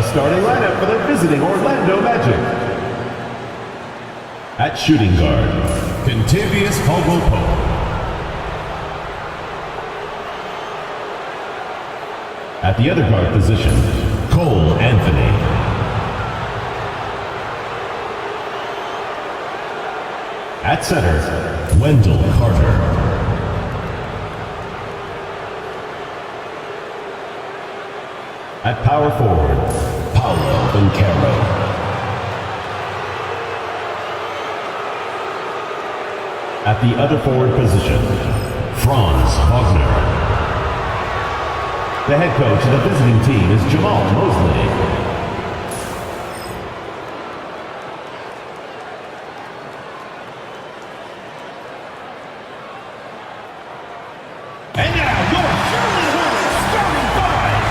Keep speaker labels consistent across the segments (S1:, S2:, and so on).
S1: starting lineup for the visiting Orlando Magic. At shooting guard, Kentavious Caldwell-Pope. At the other guard position, Cole Anthony. At center, Wendell Carter. At power forward, Paolo Banchero. At the other forward position, Franz Wagner. The head coach of the visiting team is Jamal Mosley. And now, your Charlotte Hornets starting five.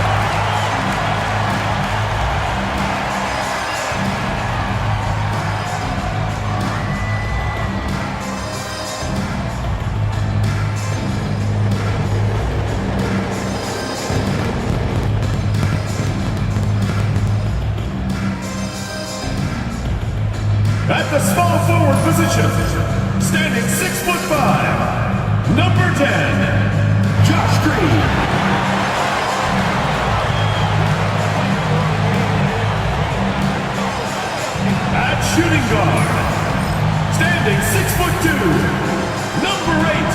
S1: At the small forward position, standing 6'5", number 10, Josh Green. At shooting guard, standing 6'2", number 8,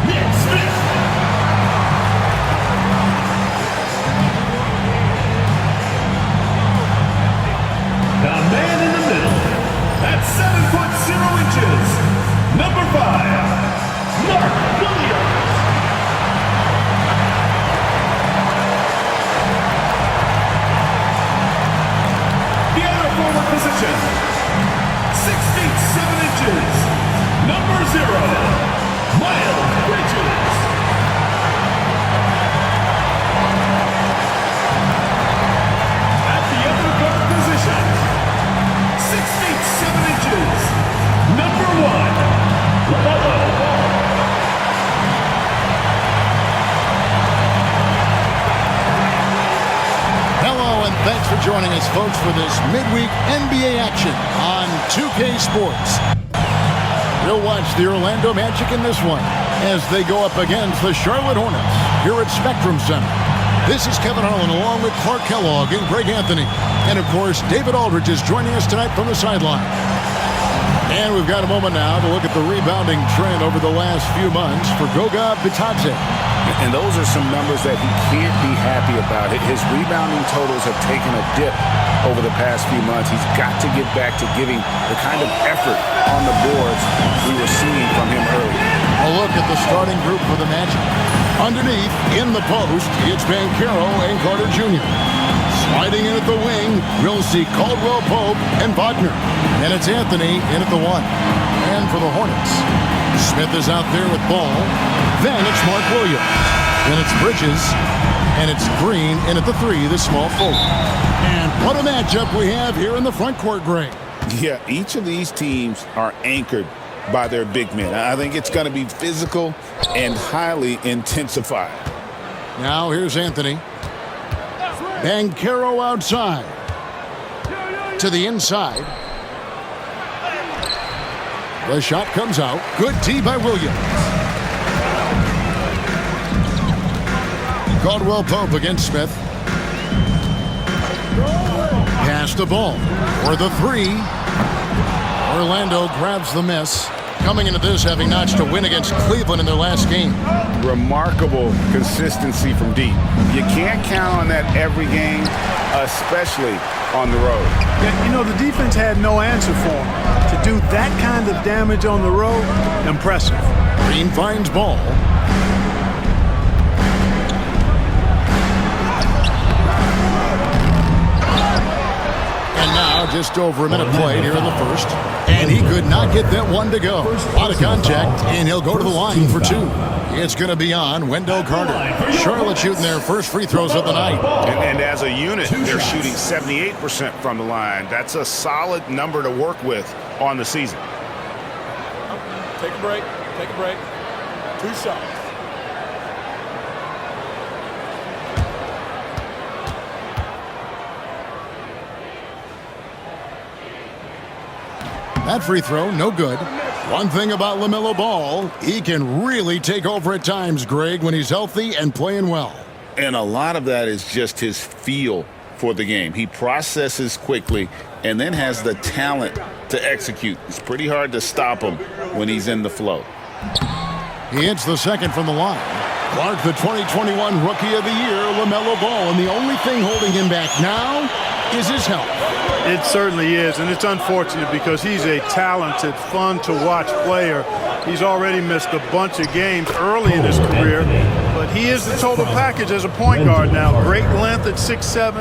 S1: Nick Smith. The man in the middle, at 7'0", number 5, Mark Williams. The other forward position, 6 feet 7 inches, number 0, Miles Bridges. At the other guard position, 6 feet 7 inches, number 1, LaMelo Ball.
S2: Hello and thanks for joining us, folks, for this midweek NBA action on 2K Sports. We'll watch the Orlando Magic in this one as they go up against the Charlotte Hornets here at Spectrum Center. This is Kevin Harlan along with Clark Kellogg and Greg Anthony. And, of course, David Aldridge is joining us tonight from the sideline. And we've got a moment now to look at the rebounding trend over the last few months for Goga Bitadze.
S3: And those are some numbers that he can't be happy about. His rebounding totals have taken a dip over the past few months. He's got to get back to giving the kind of effort on the boards we were seeing from him earlier.
S2: A look at the starting group for the Magic. Underneath, in the post, it's Banchero and Carter Jr. Sliding in at the wing, we'll see Caldwell-Pope and Wagner. And it's Anthony in at the 1. And for the Hornets, Smith is out there with Ball. Then it's Mark Williams. Then it's Bridges. And it's Green in at the 3, the small forward. And what a matchup we have here in the front court, Greg.
S3: Yeah, each of these teams are anchored by their big men. I think it's going to be physical and highly intensified.
S2: Now here's Anthony. Banchero outside. To the inside. The shot comes out. Good D by Williams. Caldwell-Pope against Smith. Pass the ball for the 3. Orlando grabs the miss. Coming into this, having notched a win against Cleveland in their last game.
S3: Remarkable consistency from deep. You can't count on that every game, especially on the road.
S4: Yeah, you know, the defense had no answer for him. To do that kind of damage on the road, impressive.
S2: Green finds Ball. And now just over a minute played here in the first. And he could not get that one to go. A lot of contact, and he'll go to the line for 2. It's going to be on Wendell Carter. Charlotte shooting their first free throws of the night.
S3: And as a unit, they're shooting 78% from the line. That's a solid number to work with on the season.
S5: Take a break. Take a break. 2 shots.
S2: That free throw, no good. One thing about LaMelo Ball, he can really take over at times, Greg, when he's healthy and playing well.
S3: And a lot of that is just his feel for the game. He processes quickly and then has the talent to execute. It's pretty hard to stop him when he's in the flow.
S2: He hits the second from the line. Clark, the 2021 Rookie of the Year, LaMelo Ball, and the only thing holding him back now is his health.
S4: It certainly is, and it's unfortunate because he's a talented, fun-to-watch player. He's already missed a bunch of games early in his career, but he is the total package as a point guard now. Great length at 6'7",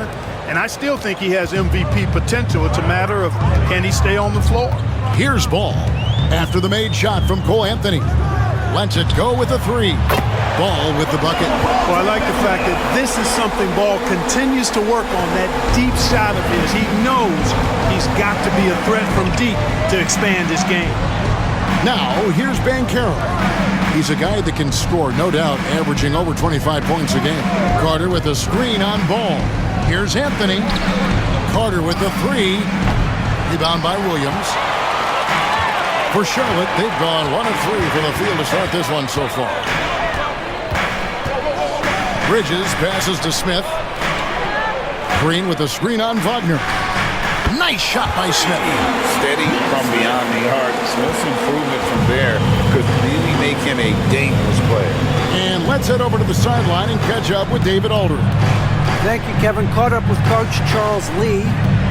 S4: and I still think he has MVP potential. It's a matter of can he stay on the floor.
S2: Here's Ball after the made shot from Cole Anthony. Lets it go with a three. Ball with the bucket.
S4: Well, I like the fact that this is something Ball continues to work on, that deep shot of his. He knows he's got to be a threat from deep to expand his game.
S2: Now, here's Banchero. He's a guy that can score, no doubt, averaging over 25 points a game. Carter with a screen on Ball. Here's Anthony. Carter with the three. Rebound by Williams. For Charlotte, they've gone 1 of 3 from the field to start this one so far. Bridges passes to Smith. Green with a screen on Wagner. Nice shot by Smith.
S3: Steady from beyond the arc. Smith's improvement from there could really make him a dangerous player.
S2: And let's head over to the sideline and catch up with David Aldridge.
S6: Thank you, Kevin. Caught up with Coach Charles Lee.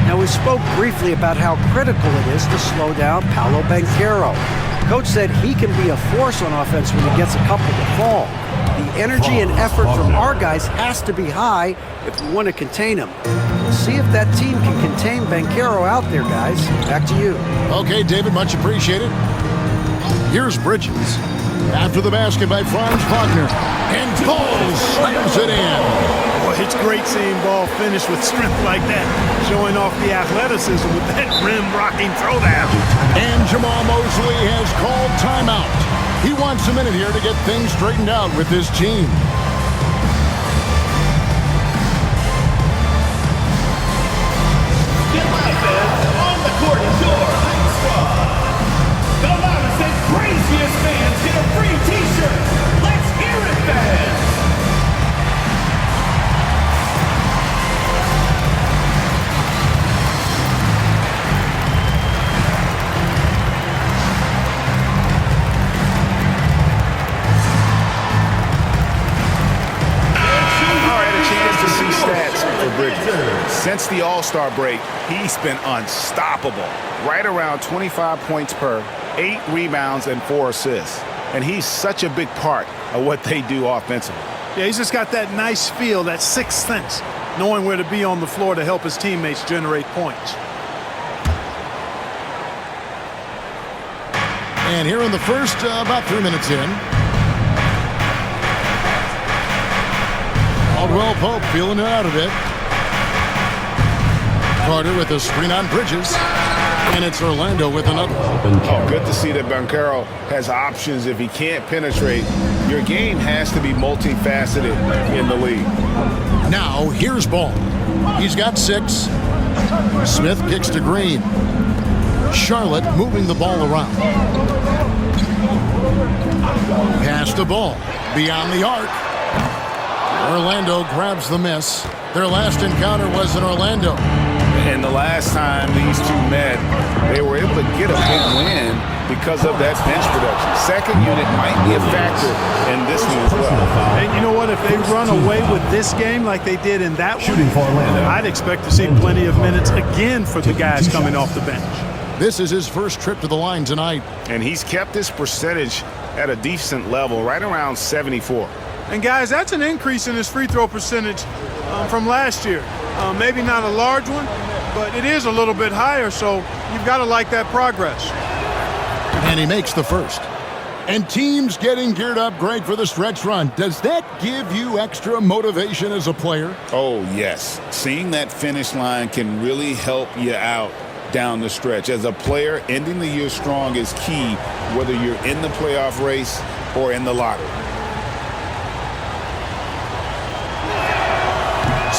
S6: Now, we spoke briefly about how critical it is to slow down Paolo Banchero. Coach said he can be a force on offense when he gets a couple to fall. The energy and effort from our guys has to be high if we want to contain him. We'll see if that team can contain Banchero out there, guys. Back to you.
S2: Okay, David, much appreciated. Here's Bridges. After the basket by Franz Wagner. And Ball slams it in.
S4: Boy, it's great seeing Ball finish with strength like that, showing off the athleticism with that rim-rocking throwdown.
S2: And Jamal Mosley has called timeout. He wants a minute here to get things straightened out with his team.
S7: Get live, fans. On the court is your Lynx squad. The loudest and craziest fans get a free t-shirt. Let's hear it, fans.
S3: Since the All-Star break, he's been unstoppable. Right around 25 points per, 8 rebounds, and 4 assists. And he's such a big part of what they do offensively.
S4: Yeah, he's just got that nice feel, that sixth sense, knowing where to be on the floor to help his teammates generate points.
S2: And here in the first, about 3 minutes in. Caldwell Pope feeling it out a bit. Carter with a screen on Bridges. And it's Orlando with another.
S3: Oh, good to see that Banchero has options if he can't penetrate. Your game has to be multifaceted in the league.
S2: Now, here's Ball. He's got 6. Smith kicks to Green. Charlotte moving the ball around. Pass to Ball. Beyond the arc. Orlando grabs the miss. Their last encounter was in Orlando.
S3: And the last time these two met, they were able to get a big win because of that bench production. Second unit might be a factor in this one as well.
S4: And you know what? If they run away with this game like they did in that
S1: Shooting for Orlando.
S4: I'd expect to see plenty of minutes again for the guys coming off the bench.
S2: This is his first trip to the line tonight.
S3: And he's kept his percentage at a decent level, right around 74.
S4: And guys, that's an increase in his free throw percentage from last year. Maybe not a large one, but it is a little bit higher, so you've got to like that progress.
S2: And he makes the first. And teams getting geared up, Greg, for the stretch run. Does that give you extra motivation as a player?
S3: Oh, yes. Seeing that finish line can really help you out down the stretch. As a player, ending the year strong is key, whether you're in the playoff race or in the lottery.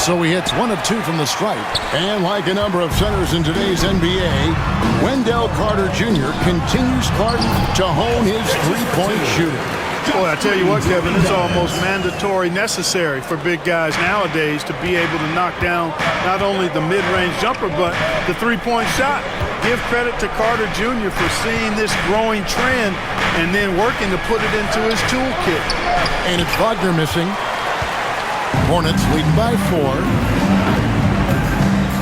S2: so he hits 1 of 2 from the stripe. And like a number of centers in today's NBA, Wendell Carter Jr. continues to hone his three-point shooting.
S4: Boy, I tell you what, Kevin, it's almost mandatory necessary for big guys nowadays to be able to knock down not only the mid-range jumper, but the three-point shot. Give credit to Carter Jr. for seeing this growing trend and then working to put it into his toolkit.
S2: And it's Wagner missing. Hornets leading by 4.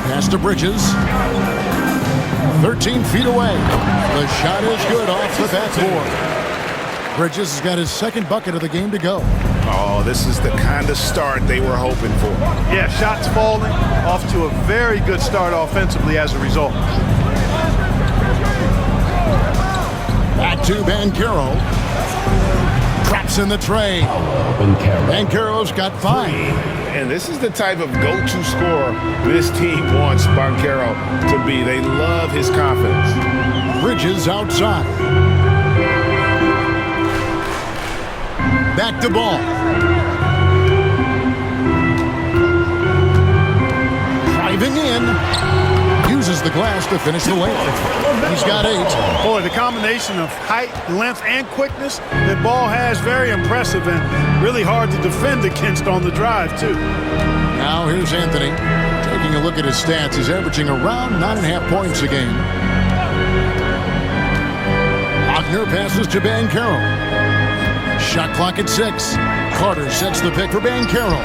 S2: Pass to Bridges. 13 feet away. The shot is good off the backboard. Bridges has got his second bucket of the game to go.
S3: Oh, this is the kind of start they were hoping for.
S4: Yeah, shots falling, off to a very good start offensively as a result.
S2: Back to Banchero. Traps in the tray. Banchero's got 5.
S3: And this is the type of go-to scorer this team wants Banchero to be. They love his confidence.
S2: Bridges outside. Back to Ball. Driving in. Uses the glass to finish the layup. He's got 8.
S4: Boy, the combination of height, length, and quickness that Ball has, very impressive and really hard to defend against on the drive, too.
S2: Now here's Anthony. Taking a look at his stats, he's averaging around 9.5 points a game. Wagner passes to Banchero. Shot clock at 6. Carter sets the pick for Banchero.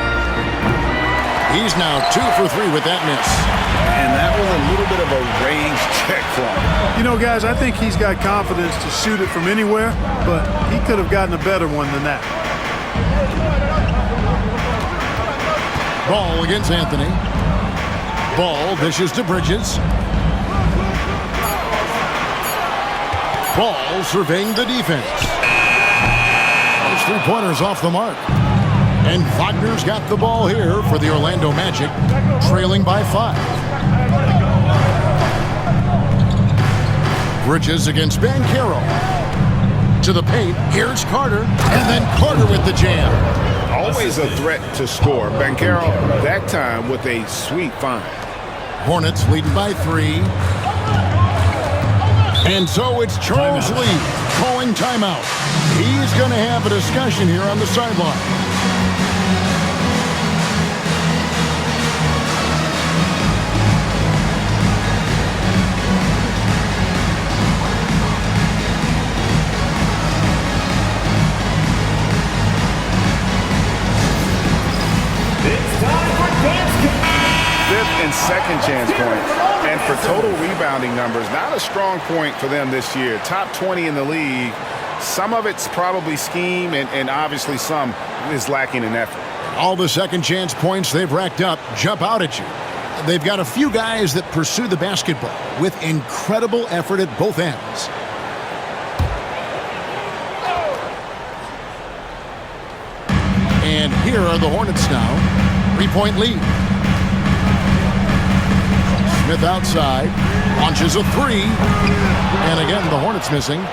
S2: He's now 2 for 3 with that miss.
S3: And that was a little bit of a range check for him.
S4: You know, guys, I think he's got confidence to shoot it from anywhere, but he could have gotten a better one than that.
S2: Ball against Anthony. Ball dishes to Bridges. Ball surveying the defense. Those 3-pointers off the mark. And Wagner's got the ball here for the Orlando Magic, trailing by 5. Bridges against Banchero. To the paint. Here's Carter. And then Carter with the jam.
S3: Always a threat to score. Banchero, that time with a sweet find.
S2: Hornets leading by 3. And so it's Charles Lee calling timeout. He's going to have a discussion here on the sideline.
S3: And second chance points. And for total rebounding numbers, not a strong point for them this year. Top 20 in the league. Some of it's probably scheme, and obviously some is lacking in effort.
S2: All the second chance points they've racked up jump out at you. They've got a few guys that pursue the basketball with incredible effort at both ends. And here are the Hornets now. 3-point lead. Smith outside, launches a 3, and again the Hornets missing.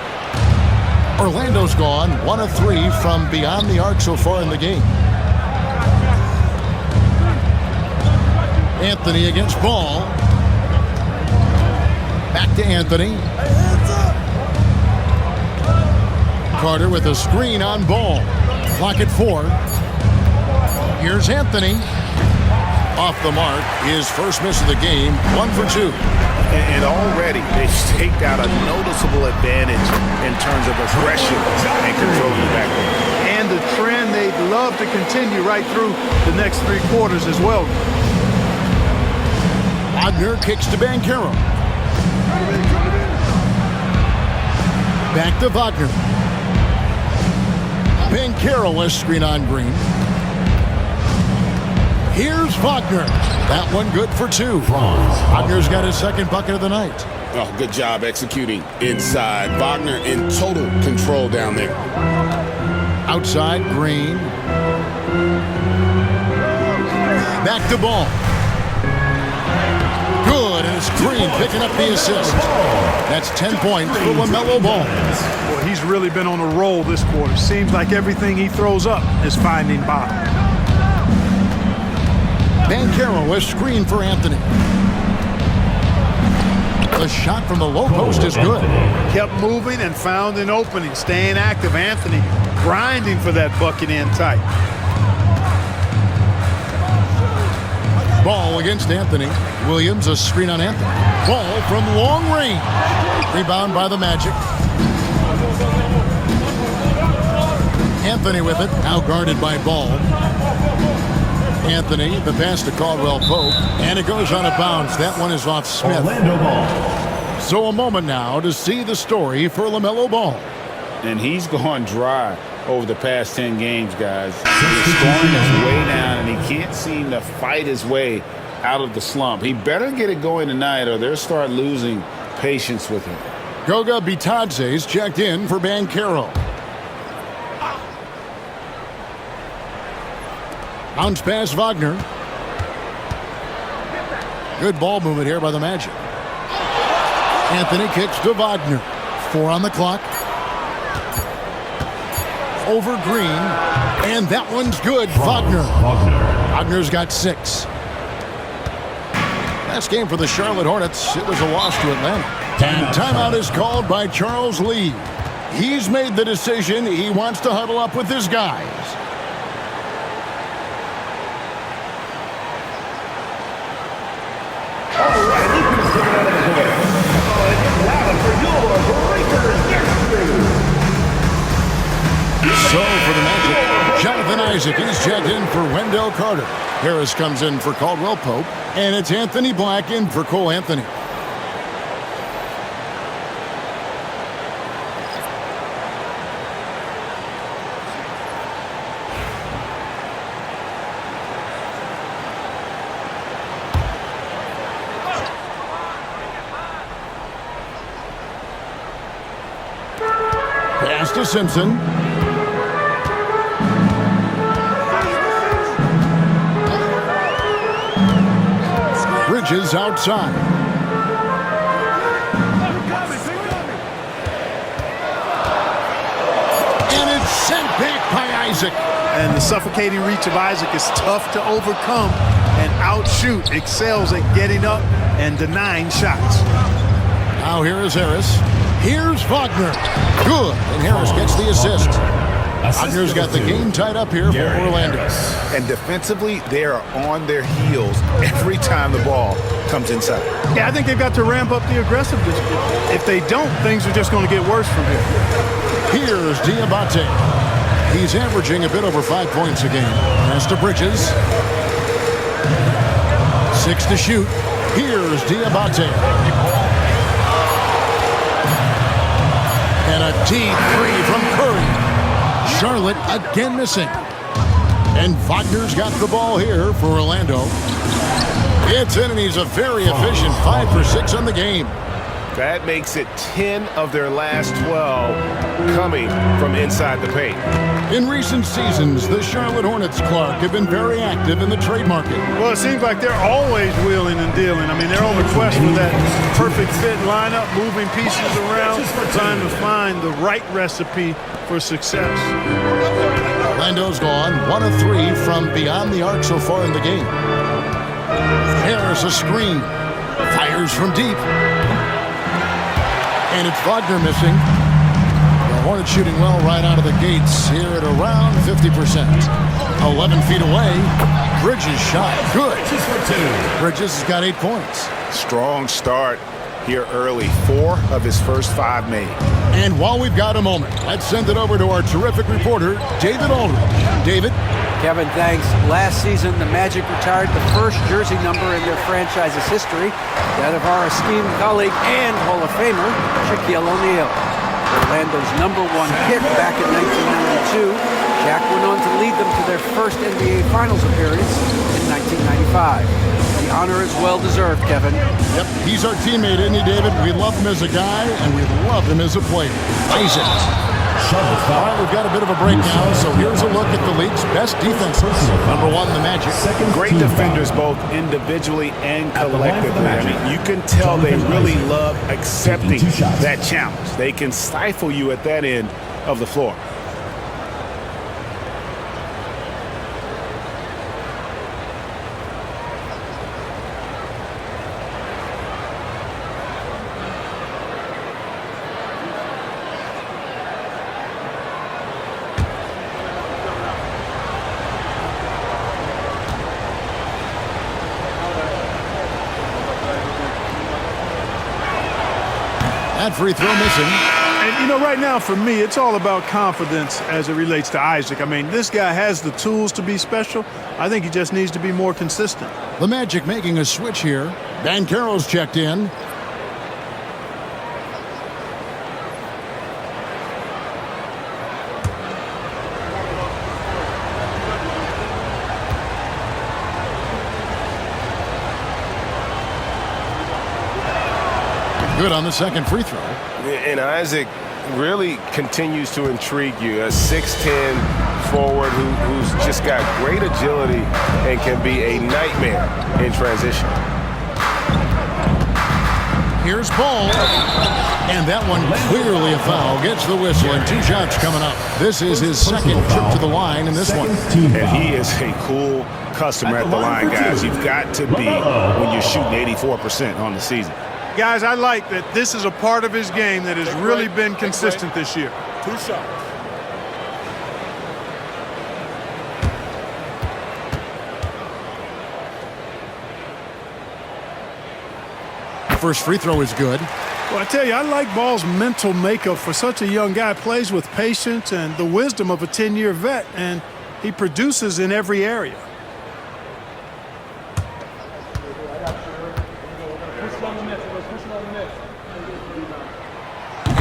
S2: Orlando's gone 1 of 3 from beyond the arc so far in the game. Anthony against Ball. Back to Anthony. Carter with a screen on Ball. Clock at 4. Here's Anthony. Off the mark, his first miss of the game, 1 for 2.
S3: And already they've staked out a noticeable advantage in terms of aggression and controlling the backcourt.
S4: And the trend they'd love to continue right through the next 3 quarters as well.
S2: Wagner kicks to Banchero. Back to Wagner. Banchero a screen on Green. Here's Wagner. That one good for 2. Wagner's got his second bucket of the night.
S3: Oh, good job executing inside. Wagner in total control down there.
S2: Outside, Green. Back to Ball. Good, and it's Green picking up the assist. That's 10 points for LaMelo Ball.
S4: Boy, he's really been on a roll this quarter. Seems like everything he throws up is finding bottom.
S2: Banchero, a screen for Anthony. The shot from the low post is good.
S4: Kept moving and found an opening. Staying active. Anthony grinding for that bucket in tight.
S2: Ball against Anthony. Williams, a screen on Anthony. Ball from long range. Rebound by the Magic. Anthony with it. Now guarded by Ball. Anthony, the pass to Caldwell Pope. And it goes on a bounce. That one is off Smith.
S1: Orlando Ball.
S2: So a moment now to see the story for LaMelo Ball.
S3: And he's gone dry over the past 10 games, guys. His scoring is way down, and he can't seem to fight his way out of the slump. He better get it going tonight, or they'll start losing patience with him.
S2: Goga Bitadze's checked in for Banchero. Bounce pass Wagner. Good ball movement here by the Magic. Anthony kicks to Wagner. 4 on the clock. Over Green. And that one's good. Wagner. Wagner's got 6. Last game for the Charlotte Hornets. It was a loss to Atlanta. And timeout is called by Charles Lee. He's made the decision. He wants to huddle up with his guys. So for the Magic, Jonathan Isaac is checked in for Wendell Carter. Harris comes in for Caldwell Pope, and it's Anthony Black in for Cole Anthony. Pass to Simpson. Bridges outside. And it's sent back by Isaac.
S4: And the suffocating reach of Isaac is tough to overcome and outshoot. Excels at getting up and denying shots.
S2: Now here is Harris. Here's Wagner. Good. And Harris gets the assist. Wagner's got the game tied up here for Orlando.
S3: And defensively, they are on their heels every time the ball comes inside.
S4: Yeah, I think they've got to ramp up the aggressiveness. If they don't, things are just going to get worse from here.
S2: Here's Diabate. He's averaging a bit over 5 points a game. Pass to Bridges. 6 to shoot. Here's Diabate. And a deep 3 from Curry. Charlotte again missing. And Wagner's got the ball here for Orlando. It's in, and he's a very efficient 5 for 6 on the game.
S3: That makes it 10 of their last 12 coming from inside the paint.
S2: In recent seasons, the Charlotte Hornets, Clark, have been very active in the trade market.
S4: Well, it seems like they're always wheeling and dealing. I mean, they're on the quest for that perfect fit lineup, moving pieces around, trying to find the right recipe for success.
S2: Orlando's gone 1 of 3 from beyond the arc so far in the game. Harris a screen. Fires from deep. And it's Wagner missing. The Hornets shooting well right out of the gates here at around 50%. 11 feet away. Bridges shot. Good. Bridges has got 8 points.
S3: Strong start here early. 4 of his first 5 made.
S2: And while we've got a moment, let's send it over to our terrific reporter, David Aldridge. David?
S6: Kevin, thanks. Last season, the Magic retired the first jersey number in their franchise's history, that of our esteemed colleague and Hall of Famer, Shaquille O'Neal. Orlando's #1 pick back in 1992, Shaq went on to lead them to their first NBA Finals appearance in 1995. The honor is well-deserved, Kevin.
S2: Yep, he's our teammate, isn't he, David? We love him as a guy, and we love him as a player. Isaac. All right, we've got a bit of a break now, so here's a look at the league's best defenses. #1, the Magic.
S3: Great defenders both individually and collectively. I mean, you can tell they really love accepting that challenge. They can stifle you at that end of the floor.
S2: That free throw missing.
S4: And, you know, right now for me, it's all about confidence as it relates to Isaac. I mean, this guy has the tools to be special. I think he just needs to be more consistent.
S2: The Magic making a switch here. Banchero's checked in. Good on the second free throw.
S8: And Isaac really continues to intrigue you. A 6'10 forward who's just got great agility and can be a nightmare in transition.
S2: Here's Ball. And that one clearly a foul. Gets the whistle and 2 shots coming up. This is his second trip to the line in this one.
S3: And he is a cool customer at the line, guys. You've got to be when you're shooting 84% on the season.
S4: Guys, I like that this is a part of his game that has really been consistent this year.
S5: 2 shots.
S2: First free throw is good.
S4: Well, I tell you, I like Ball's mental makeup for such a young guy. Plays with patience and the wisdom of a 10-year vet, and he produces in every area.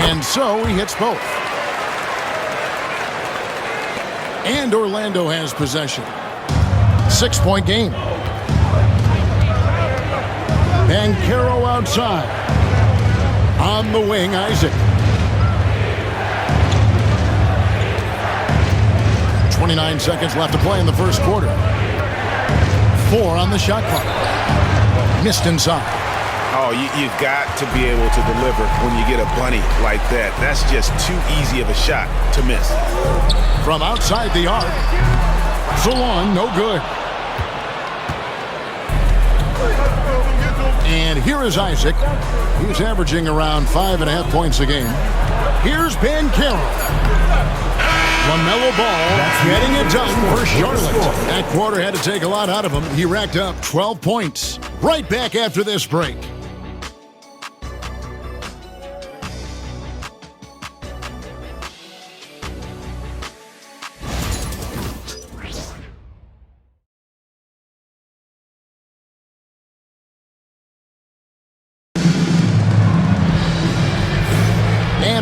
S2: And so he hits both. And Orlando has possession. 6-point game. Banchero outside. On the wing, Isaac. 29 seconds left to play in the first quarter. 4 on the shot clock. Missed inside.
S3: Oh, you've got to be able to deliver when you get a bunny like that. That's just too easy of a shot to miss.
S2: From outside the arc. Salon, no good. And here is Isaac. He's averaging around 5.5 points a game. Here's Banchero. LaMelo Ball getting it done for Charlotte. That quarter had to take a lot out of him. He racked up 12 points. Right back after this break.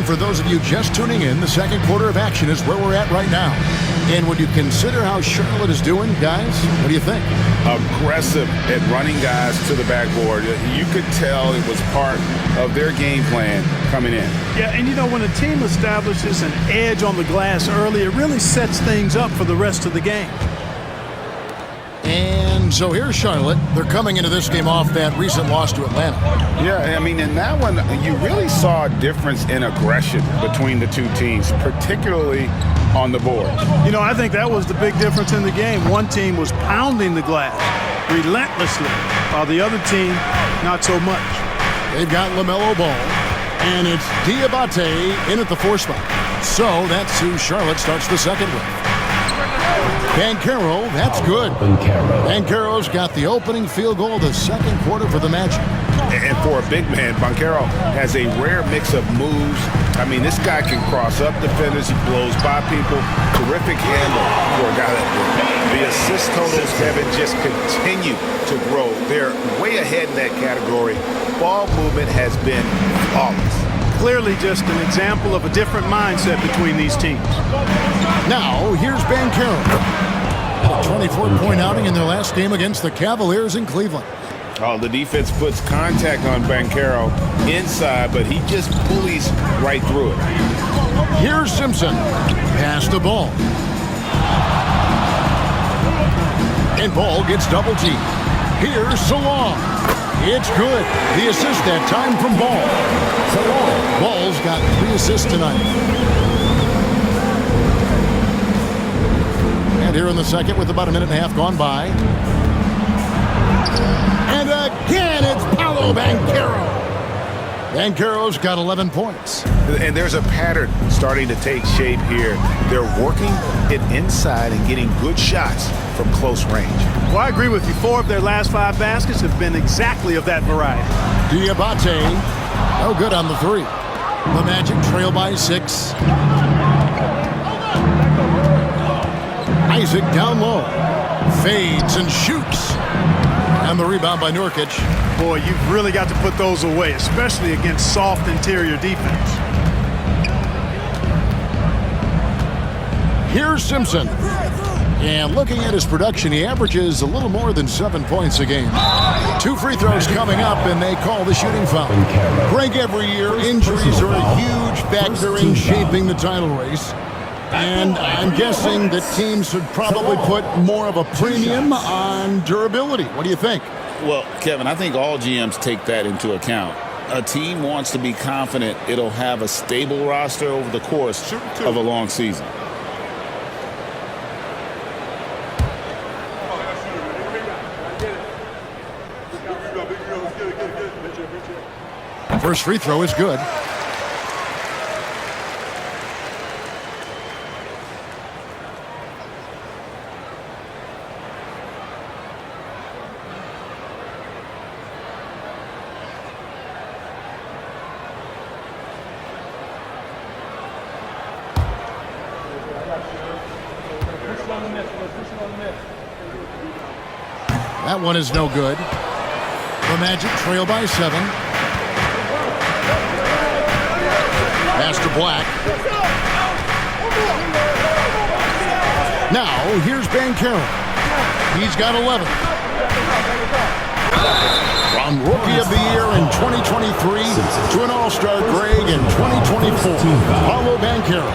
S2: For those of you just tuning in, the second quarter of action is where we're at right now. And when you consider how Charlotte is doing, guys, what do you think?
S3: Aggressive at running guys to the backboard. You could tell it was part of their game plan coming in.
S4: Yeah, and you know, when a team establishes an edge on the glass early, it really sets things up for the rest of the game.
S2: And so here's Charlotte. They're coming into this game off that recent loss to Atlanta.
S3: Yeah, I mean, in that one, you really saw a difference in aggression between the two teams, particularly on the board.
S4: You know, I think that was the big difference in the game. One team was pounding the glass relentlessly, while the other team, not so much.
S2: They've got LaMelo Ball, and it's Diabate in at the 4 spot. So that's who Charlotte starts the second with. Banchero, that's good. Banchero's got the opening field goal of the second quarter for the Magic.
S3: And for a big man, Banchero has a rare mix of moves. I mean, this guy can cross up defenders. He blows by people. Terrific handle for a guy that good. The assist totals haven't just continued to grow. They're way ahead in that category. Ball movement has been flawless.
S4: Clearly just an example of a different mindset between these teams.
S2: Now, here's Banchero. A 24-point outing in their last game against the Cavaliers in Cleveland.
S3: Oh, the defense puts contact on Banchero inside, but he just bullies right through it.
S2: Here's Simpson. Pass the ball. And Ball gets double teamed. Here's Salon. It's good. The assist that time from Ball. Ball's got 3 assists tonight. And here in the second with about a minute and a half gone by. And again, it's Paolo Banchero. Banchero's got 11 points.
S3: And there's a pattern starting to take shape here. They're working it inside and getting good shots from close range.
S4: Well, I agree with you. 4 of their last 5 baskets have been exactly of that variety.
S2: Diabate, no good on the 3. The Magic trail by 6. Isaac down low. Fades and shoots. And the rebound by Nurkic.
S4: Boy, you've really got to put those away, especially against soft interior defense.
S2: Here's Simpson. And looking at his production, he averages a little more than 7 points a game. 2 free throws coming up, and they call the shooting foul. Greg, every year, injuries are a huge factor in shaping the title race. And I'm guessing that teams should probably put more of a premium on durability. What do you think?
S3: Well, Kevin, I think all GMs take that into account. A team wants to be confident it'll have a stable roster over the course of a long season.
S2: First free throw is good. That one is no good. The Magic trail by 7. Pass to Black. Now, here's Banchero. He's got 11. From Rookie of the Year in 2023 to an All-Star Greg in 2024, Paolo Banchero.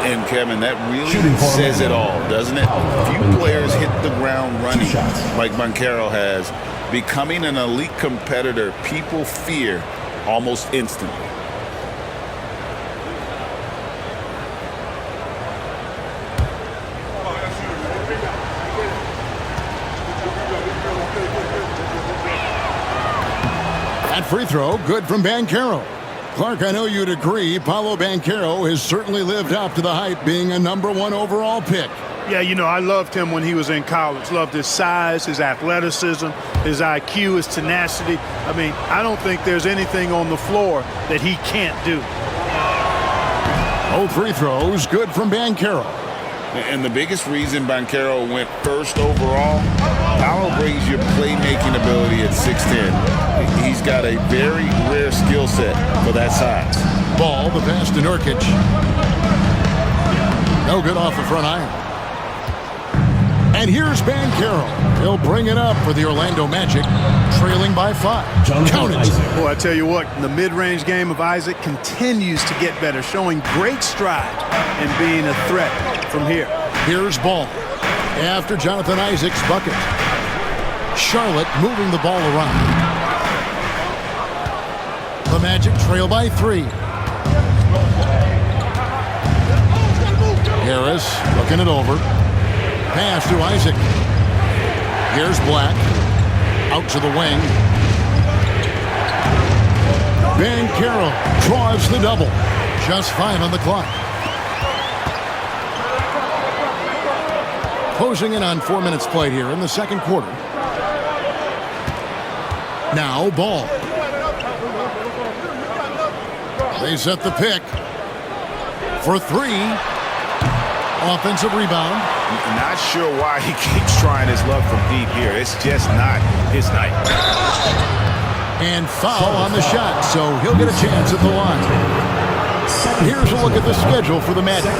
S3: And, Kevin, that really says it all, doesn't it? Few players hit the ground running like Banchero has. Becoming an elite competitor, people fear almost instantly.
S2: That free throw, good from Banchero. Clark, I know you'd agree, Paolo Banchero has certainly lived up to the hype, being a #1 overall pick.
S4: Yeah, you know, I loved him when he was in college. Loved his size, his athleticism, his IQ, his tenacity. I mean, I don't think there's anything on the floor that he can't do.
S2: Both free throws, good from Banchero.
S3: And the biggest reason Banchero went first overall, Paolo brings your playmaking ability at 6'10". He's got a very rare skill set for that size.
S2: Ball, the pass to Nurkic. No good off the front iron. And here's Banchero. He'll bring it up for the Orlando Magic, trailing by 5. Count it.
S4: Boy, I tell you what, the mid-range game of Isaac continues to get better, showing great stride and being a threat from here.
S2: Here's Ball. After Jonathan Isaac's bucket. Charlotte moving the ball around. The Magic trail by 3. Harris looking it over. Pass to Isaac. Here's Black. Out to the wing. Banchero draws the double. Just 5 on the clock. Closing in on 4 minutes played here in the second quarter. Now Ball. They set the pick for 3. Offensive rebound.
S3: Not sure why he keeps trying his luck from deep here. It's just not his night.
S2: And foul on the shot, so he'll get a chance at the line. Here's a look at the schedule for the Magic.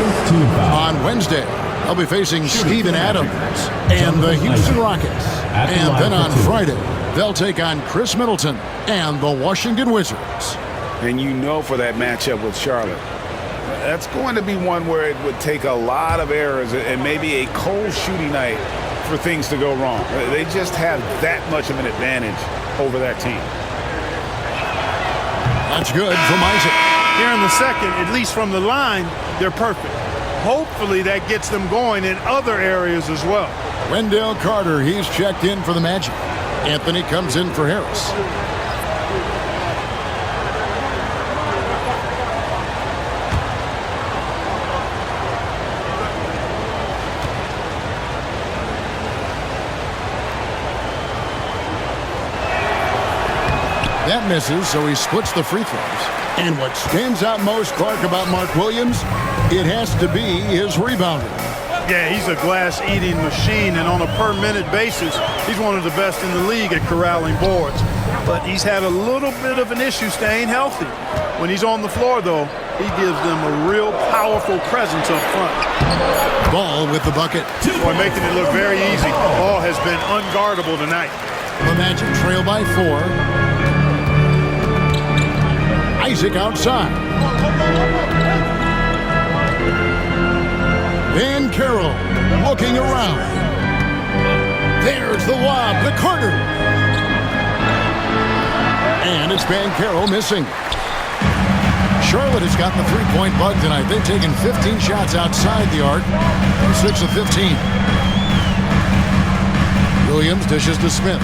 S2: On Wednesday, they'll be facing Steven Adams and the Houston Rockets. And then on Friday, they'll take on Chris Middleton and the Washington Wizards.
S3: And you know, for that matchup with Charlotte, that's going to be one where it would take a lot of errors and maybe a cold shooting night for things to go wrong. They just have that much of an advantage over that team.
S2: That's good from Isaac.
S4: Here in the second, at least from the line, they're perfect. Hopefully that gets them going in other areas as well.
S2: Wendell Carter, he's checked in for the Magic. Anthony comes in for Harris. That
S6: misses, so he splits the free throws.
S2: And what stands out most, Clark, about Mark Williams, it has to be his rebounding.
S4: Yeah, he's a glass-eating machine, and on a per-minute basis, he's one of the best in the league at corralling boards. But he's had a little bit of an issue staying healthy. When he's on the floor, though, he gives them a real powerful presence up front.
S2: Ball with the bucket.
S4: Boy, making it look very easy. Ball has been unguardable tonight.
S2: The Magic trail by 4. Isaac outside. Van Carroll looking around. There's the lob to Carter. And it's Van Carroll missing. Charlotte has gotten the three-point bug tonight. They've taken 15 shots outside the arc. 6 of 15. Williams dishes to Smith.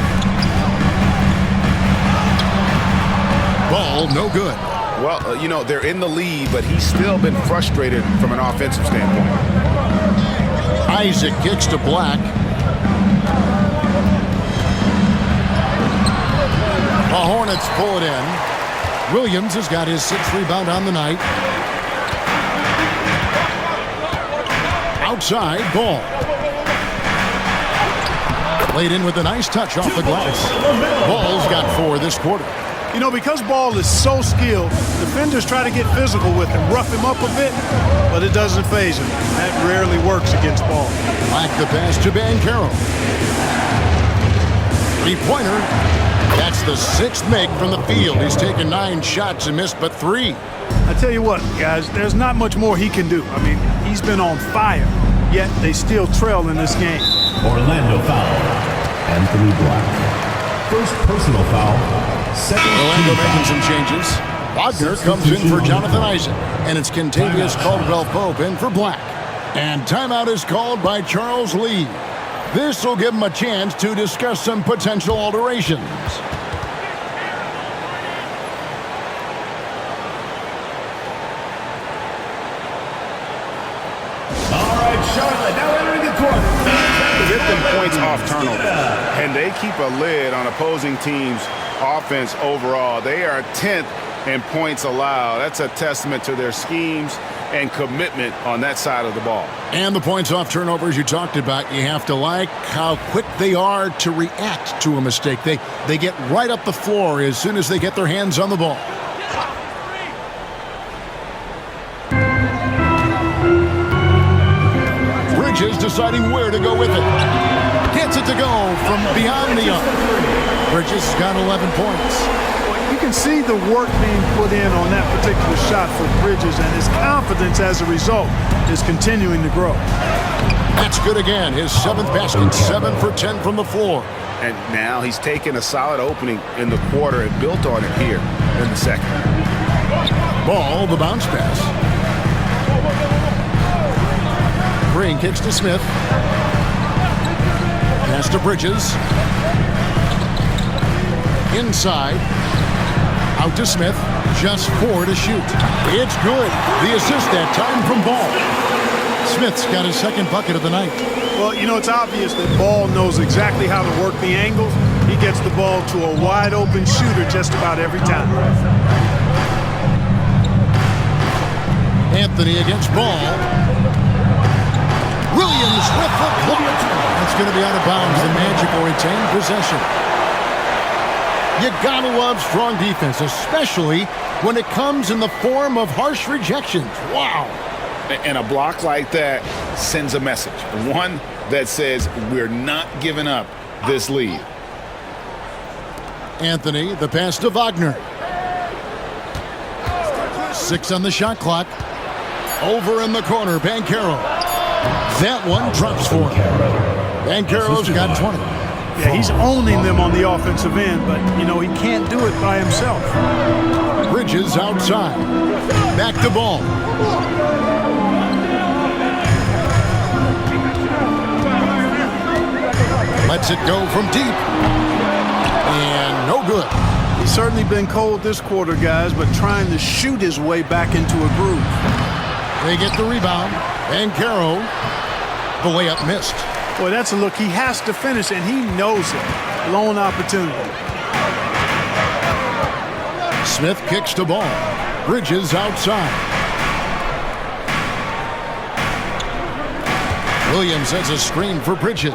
S2: Ball no good.
S3: Well, you know, they're in the lead, but he's still been frustrated from an offensive standpoint.
S2: Isaac kicks to Black. The Hornets pull it in. Williams has got his 6th rebound on the night. Outside, Ball. Laid in with a nice touch off the glass. Ball's got 4 this quarter.
S4: You know, because Ball is so skilled, defenders try to get physical with him, rough him up a bit, but it doesn't faze him. That rarely works against Ball.
S2: Like the pass to Van Carroll. Three-pointer. That's the 6th make from the field. He's taken 9 shots and missed but 3.
S4: I tell you what, guys, there's not much more he can do. I mean, he's been on fire, yet they still trail in this game.
S1: Orlando foul. Anthony Black. First personal foul. Second
S2: Orlando
S1: team
S2: making
S1: foul.
S2: some changes. Wagner comes in for Jonathan Isaac. And it's Kentavious Caldwell-Pope in for Black. And timeout is called by Charles Lee. This will give him a chance to discuss some potential alterations.
S1: All right, Charlotte, now entering the court.
S3: Get them points off turnovers, and they keep a lid on opposing teams' offense overall. They are 10th in points allowed. That's a testament to their schemes and commitment on that side of the ball.
S2: And the points off turnovers you talked about, you have to like how quick they are to react to a mistake. They get right up the floor as soon as they get their hands on the ball. Bridges deciding where to go with it. Gets it to go from beyond the arc. Bridges got 11 points.
S4: You can see the work being put in on that particular shot for Bridges, and his confidence as a result is continuing to grow.
S2: That's good again. His 7th basket, 7 for 10 from the floor.
S3: And now he's taken a solid opening in the quarter and built on it here in the second.
S2: Ball, the bounce pass. Green kicks to Smith. Pass to Bridges. Inside. Out to Smith. Just 4 to shoot. It's good. The assist that time from Ball. Smith's got his 2nd bucket of the night.
S4: Well, you know, it's obvious that Ball knows exactly how to work the angles. He gets the ball to a wide-open shooter just about every time.
S2: Anthony against Ball. Williams with the block. That's going to be out of bounds. The Magic will retain possession. You gotta love strong defense, especially when it comes in the form of harsh rejections. Wow.
S3: And a block like that sends a message. One that says we're not giving up this lead.
S2: Anthony, the pass to Wagner. 6 on the shot clock. Over in the corner, Van Carroll. That one drops for him. Van Carroll's got 20.
S4: Yeah, he's owning them on the offensive end, but, you know, he can't do it by himself.
S2: Bridges outside. Back to Ball. Lets it go from deep. And no good.
S4: He's certainly been cold this quarter, guys, but trying to shoot his way back into a groove.
S2: They get the rebound. Van Carroll, the layup missed.
S4: Boy, that's a look he has to finish, and he knows it. Lone opportunity.
S2: Smith kicks the ball. Bridges outside. Williams has a screen for Bridges.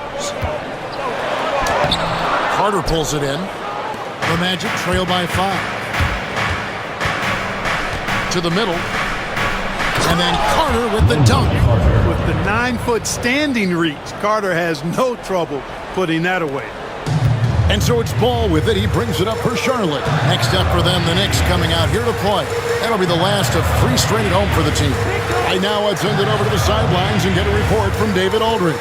S2: Carter pulls it in. The Magic trail by 5. To the middle. And then Carter with the dunk.
S4: With the 9-foot standing reach, Carter has no trouble putting that away.
S2: And so it's Ball with it. He brings it up for Charlotte. Next up for them, the Knicks coming out here to play. That'll be the last of 3 straight at home for the team. Right now, I'd send it over to the sidelines and get a report from David Aldridge.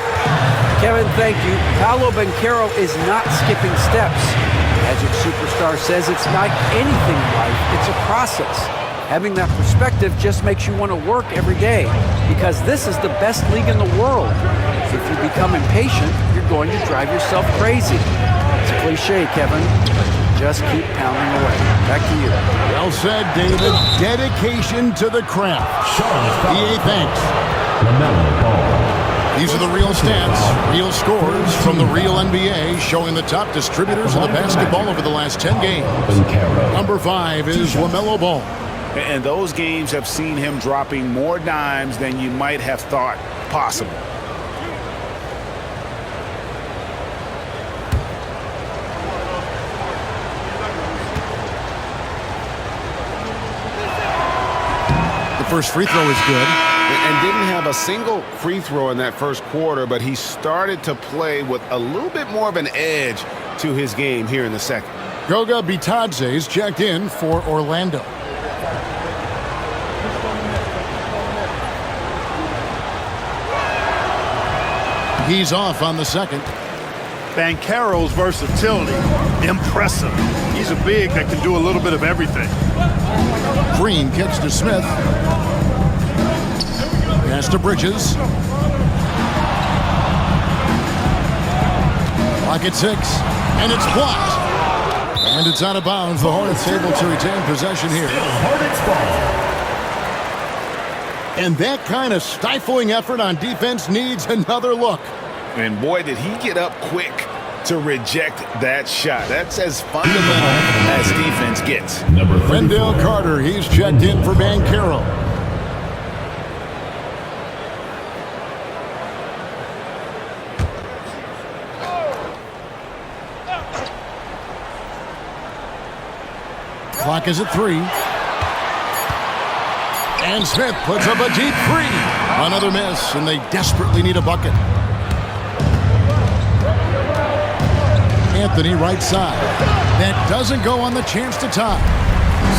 S6: Kevin, thank you. Paolo Banchero is not skipping steps. Magic superstar says it's like anything in life. It's a process. Having that perspective just makes you want to work every day because this is the best league in the world. If you become impatient, you're going to drive yourself crazy. It's a cliche, Kevin, but you just keep pounding away. Back to you.
S2: Well said, David. Dedication to the craft. EA thanks. These are the real stats, real scores from the real NBA, showing the top distributors of the basketball over the last 10 games. Number 5 is LaMelo Ball.
S3: And those games have seen him dropping more dimes than you might have thought possible.
S2: The first free throw is good.
S8: And didn't have a single free throw in that first quarter, but he started to play with a little bit more of an edge to his game here in the second.
S2: Goga Bitadze is checked in for Orlando. He's off on the second.
S4: Banchero's versatility, impressive. He's a big that can do a little bit of everything.
S2: Green kicks to Smith. Pass to Bridges. Clock at 6. And it's blocked. And it's out of bounds. The Hornets able to retain possession here.
S1: Hornets ball.
S2: And that kind of stifling effort on defense needs another look.
S8: And boy, did he get up quick to reject that shot. That's as fundamental as defense gets.
S1: Number 34.
S2: Wendell Carter, he's checked in for Banchero. Clock is at 3. And Smith puts up a deep 3. Another miss, and they desperately need a bucket. Anthony right side. That doesn't go on the chance to tie.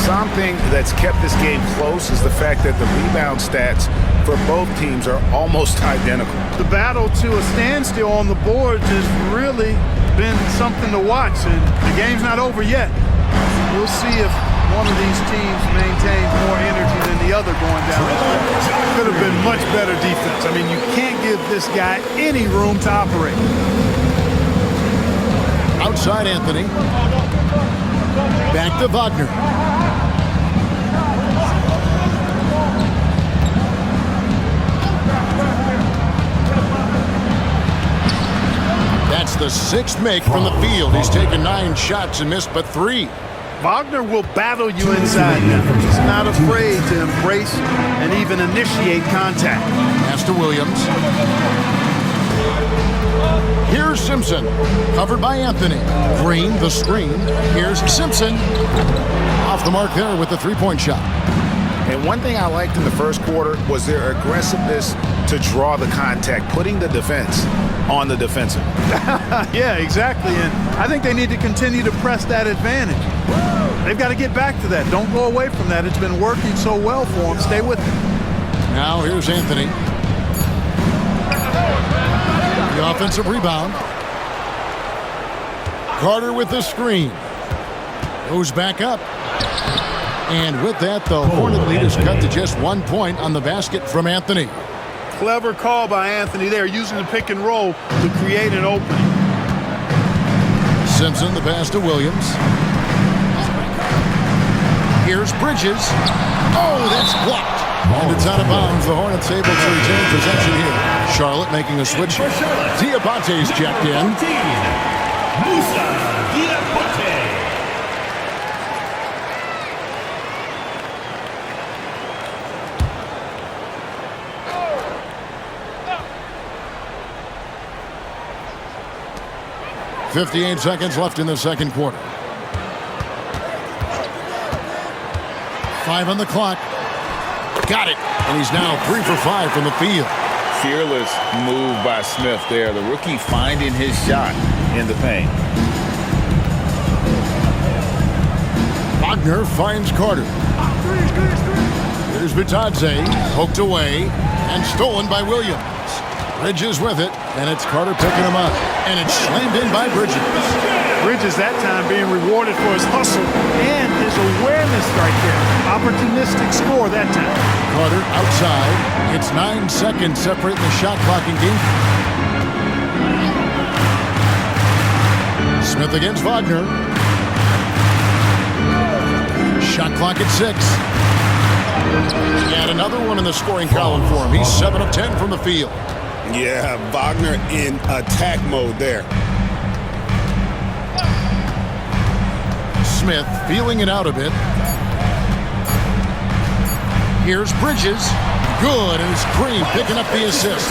S3: Something that's kept this game close is the fact that the rebound stats for both teams are almost identical.
S4: The battle to a standstill on the boards has really been something to watch, and the game's not over yet. We'll see if one of these teams maintains more energy than the other going down. Could have been much better defense. I mean, you can't give this guy any room to operate.
S2: Outside Anthony. Back to Wagner. That's the 6th make from the field. He's taken 9 shots and missed but 3.
S4: Wagner will battle you inside now. He's not afraid to embrace and even initiate contact.
S2: Pass to Williams. Here's Simpson, covered by Anthony. Green, the screen. Here's Simpson. Off the mark there with the 3-point shot.
S3: And one thing I liked in the first quarter was their aggressiveness to draw the contact, putting the defense on the defensive.
S4: Yeah, exactly. And I think they need to continue to press that advantage. They've got to get back to that. Don't go away from that. It's been working so well for them. Stay with it.
S2: Now here's Anthony. The offensive rebound. Carter with the screen. Goes back up. And with that, the Hornet lead is cut to just 1 point on the basket from Anthony.
S4: Clever call by Anthony there, using the pick and roll to create an opening.
S2: Simpson, the pass to Williams. Here's Bridges. Oh, that's blocked. And it's out of bounds. The Hornets able to retain possession here. Charlotte making a switch. Diabate's checked in. 58 seconds left in the second quarter. 5 on the clock. Got it. And he's now 3 for 5 from the field.
S9: Fearless move by Smith there. The rookie finding his shot in the paint.
S2: Wagner finds Carter. Here's Bitadze, poked away and stolen by Williams. Bridges with it, and it's Carter picking him up. And it's slammed in by Bridges.
S4: Bridges that time being rewarded for his hustle and his awareness right there. Opportunistic score that time.
S2: Carter outside. It's 9 seconds separating the shot clock and game. Smith against Wagner. Shot clock at 6. And another one in the scoring column for him. He's 7 of 10 from the field.
S3: Yeah, Wagner in attack mode there.
S2: Smith feeling it out a bit. Here's Bridges. Good, and it's Green picking up the assist.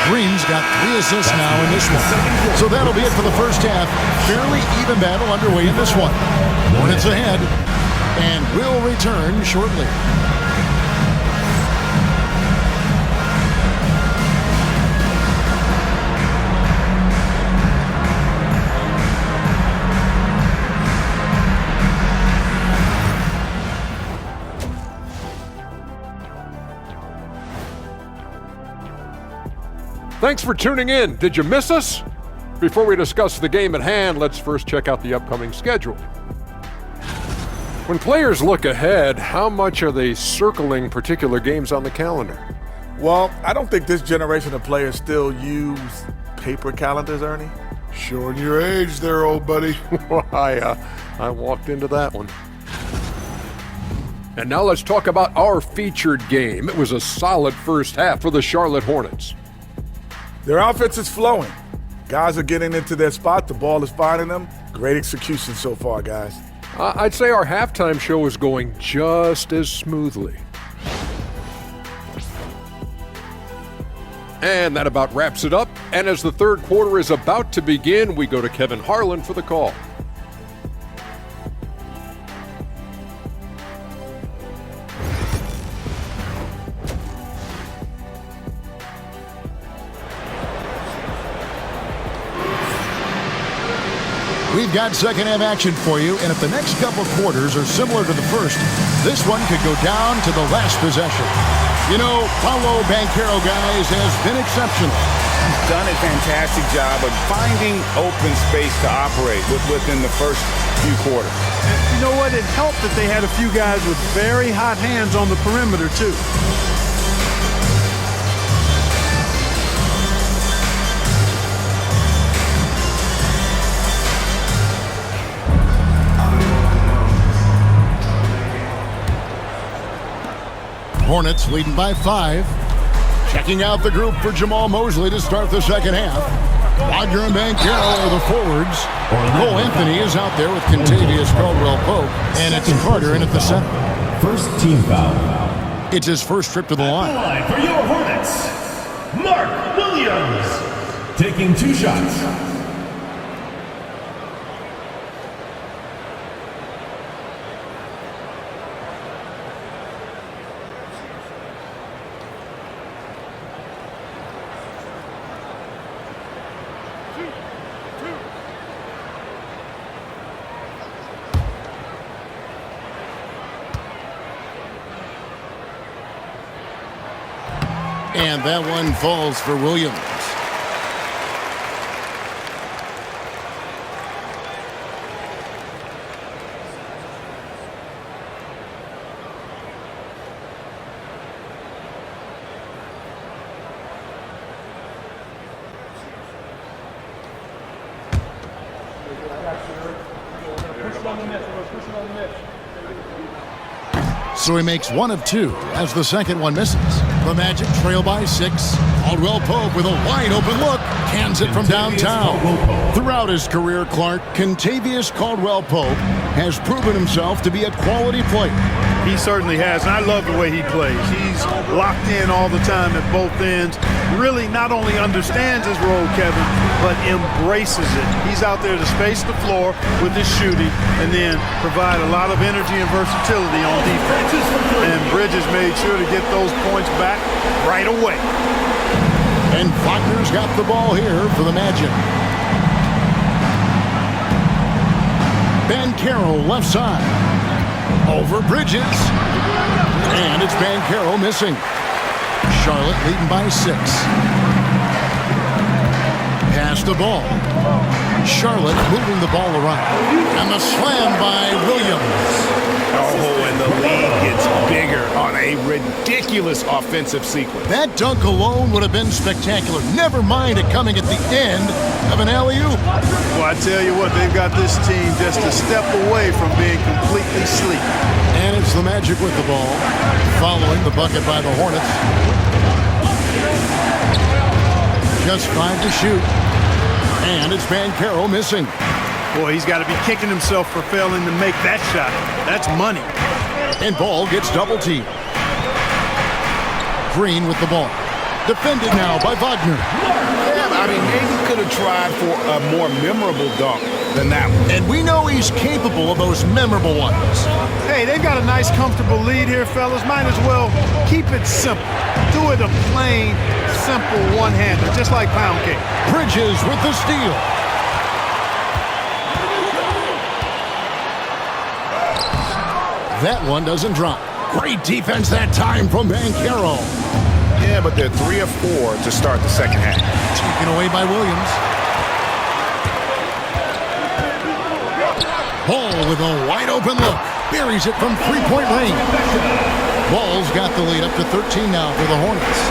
S2: Green's got 3 assists now in this one. So that'll be it for the first half. Fairly even battle underway in this one. Hornets ahead, and we'll return shortly.
S10: Thanks for tuning in. Did you miss us? Before we discuss the game at hand, let's first check out the upcoming schedule. When players look ahead, how much are they circling particular games on the calendar?
S5: Well, I don't think this generation of players still use paper calendars, Ernie.
S11: Showing your age there, old buddy.
S10: I walked into that one. And now let's talk about our featured game. It was a solid first half for the Charlotte Hornets.
S5: Their offense is flowing. Guys are getting into their spot. The ball is finding them. Great execution so far, guys.
S10: I'd say our halftime show is going just as smoothly. And that about wraps it up. And as the third quarter is about to begin, we go to Kevin Harlan for the call.
S2: We've got second half action for you, and if the next couple quarters are similar to the first, this one could go down to the last possession. You know, Paolo Banchero, guys, has been exceptional.
S3: He's done a fantastic job of finding open space to operate within the first few quarters.
S4: And you know what? It helped that they had a few guys with very hot hands on the perimeter, too.
S2: Hornets leading by 5. Checking out the group for Jamal Mosley to start the second half. Wagner and Banchero are the forwards. Cole Anthony is out there with Contavious Caldwell-Pope. And it's Carter in at the center.
S1: First team foul.
S2: It's his first trip to the line.
S1: Line for your Hornets, Mark Williams. Taking 2 shots.
S2: And that one falls for Williams. So he makes 1 of 2 as the second one misses. The Magic trail by 6. Caldwell-Pope with a wide open look. Cans it from downtown. Throughout his career, Clark, Contavious Caldwell-Pope has proven himself to be a quality player.
S4: He certainly has, and I love the way he plays. He's locked in all the time at both ends. Really not only understands his role, Kevin, but embraces it. He's out there to space the floor with his shooting and then provide a lot of energy and versatility on defense. And Bridges made sure to get those points back right away.
S2: And Wagner's got the ball here for the Magic. Banchero left side. Over Bridges. And it's Banchero missing. Charlotte leading by 6. Pass the ball. Charlotte moving the ball around. And the slam by Williams.
S3: Oh, and the lead gets bigger on a ridiculous offensive sequence.
S2: That dunk alone would have been spectacular. Never mind it coming at the end of an alley-oop.
S4: Well, I tell you what, they've got this team just a step away from being completely asleep.
S2: And it's the Magic with the ball, following the bucket by the Hornets. Just 5 to shoot. And it's Banchero missing.
S4: Boy, he's got to be kicking himself for failing to make that shot. That's money.
S2: And Ball gets double-teamed. Green with the ball. Defended now by Wagner.
S3: Yeah, I mean, maybe could have tried for a more memorable dunk than that one.
S2: And we know he's capable of those memorable ones.
S4: Hey, they've got a nice, comfortable lead here, fellas. Might as well keep it simple. Do it a plain, simple one-hander, just like pound cake.
S2: Bridges with the steal. That one doesn't drop. Great defense that time from Banchero.
S3: Yeah, but they're 3 of 4 to start the second half.
S2: Taken away by Williams. Ball with a wide open look. Buries it from 3-point range. Ball's got the lead up to 13 now for the Hornets.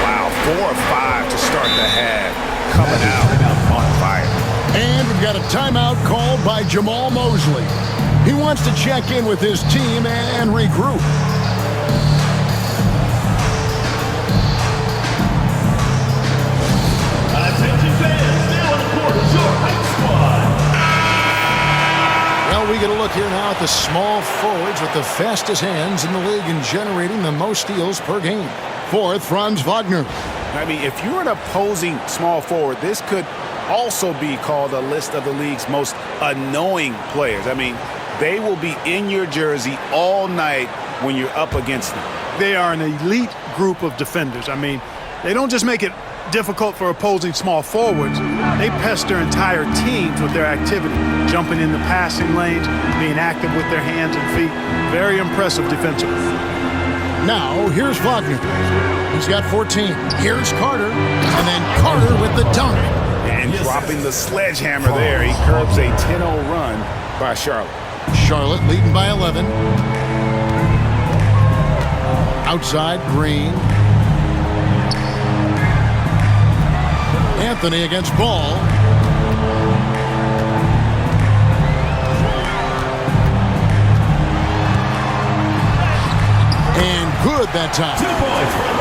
S3: Wow, 4 of 5 to start the half. Coming out on fire.
S2: And we've got a timeout called by Jamal Mosley. He wants to check in with his team and regroup.
S7: Attention fans, now on the court is your hype squad.
S2: Well, we get a look here now at the small forwards with the fastest hands in the league and generating the most steals per game. 4th, Franz Wagner.
S3: I mean, if you're an opposing small forward, this could also be called a list of the league's most annoying players. I mean, they will be in your jersey all night when you're up against them.
S4: They are an elite group of defenders. I mean, they don't just make it difficult for opposing small forwards. They pester entire teams with their activity, jumping in the passing lanes, being active with their hands and feet. Very impressive defensively.
S2: Now, here's Wagner. He's got 14. Here's Carter, and then Carter with the dunk.
S3: And dropping the sledgehammer there, he curbs a 10-0 run by Charlotte.
S2: Charlotte leading by 11. Outside, Green. Anthony against Ball. And good that time.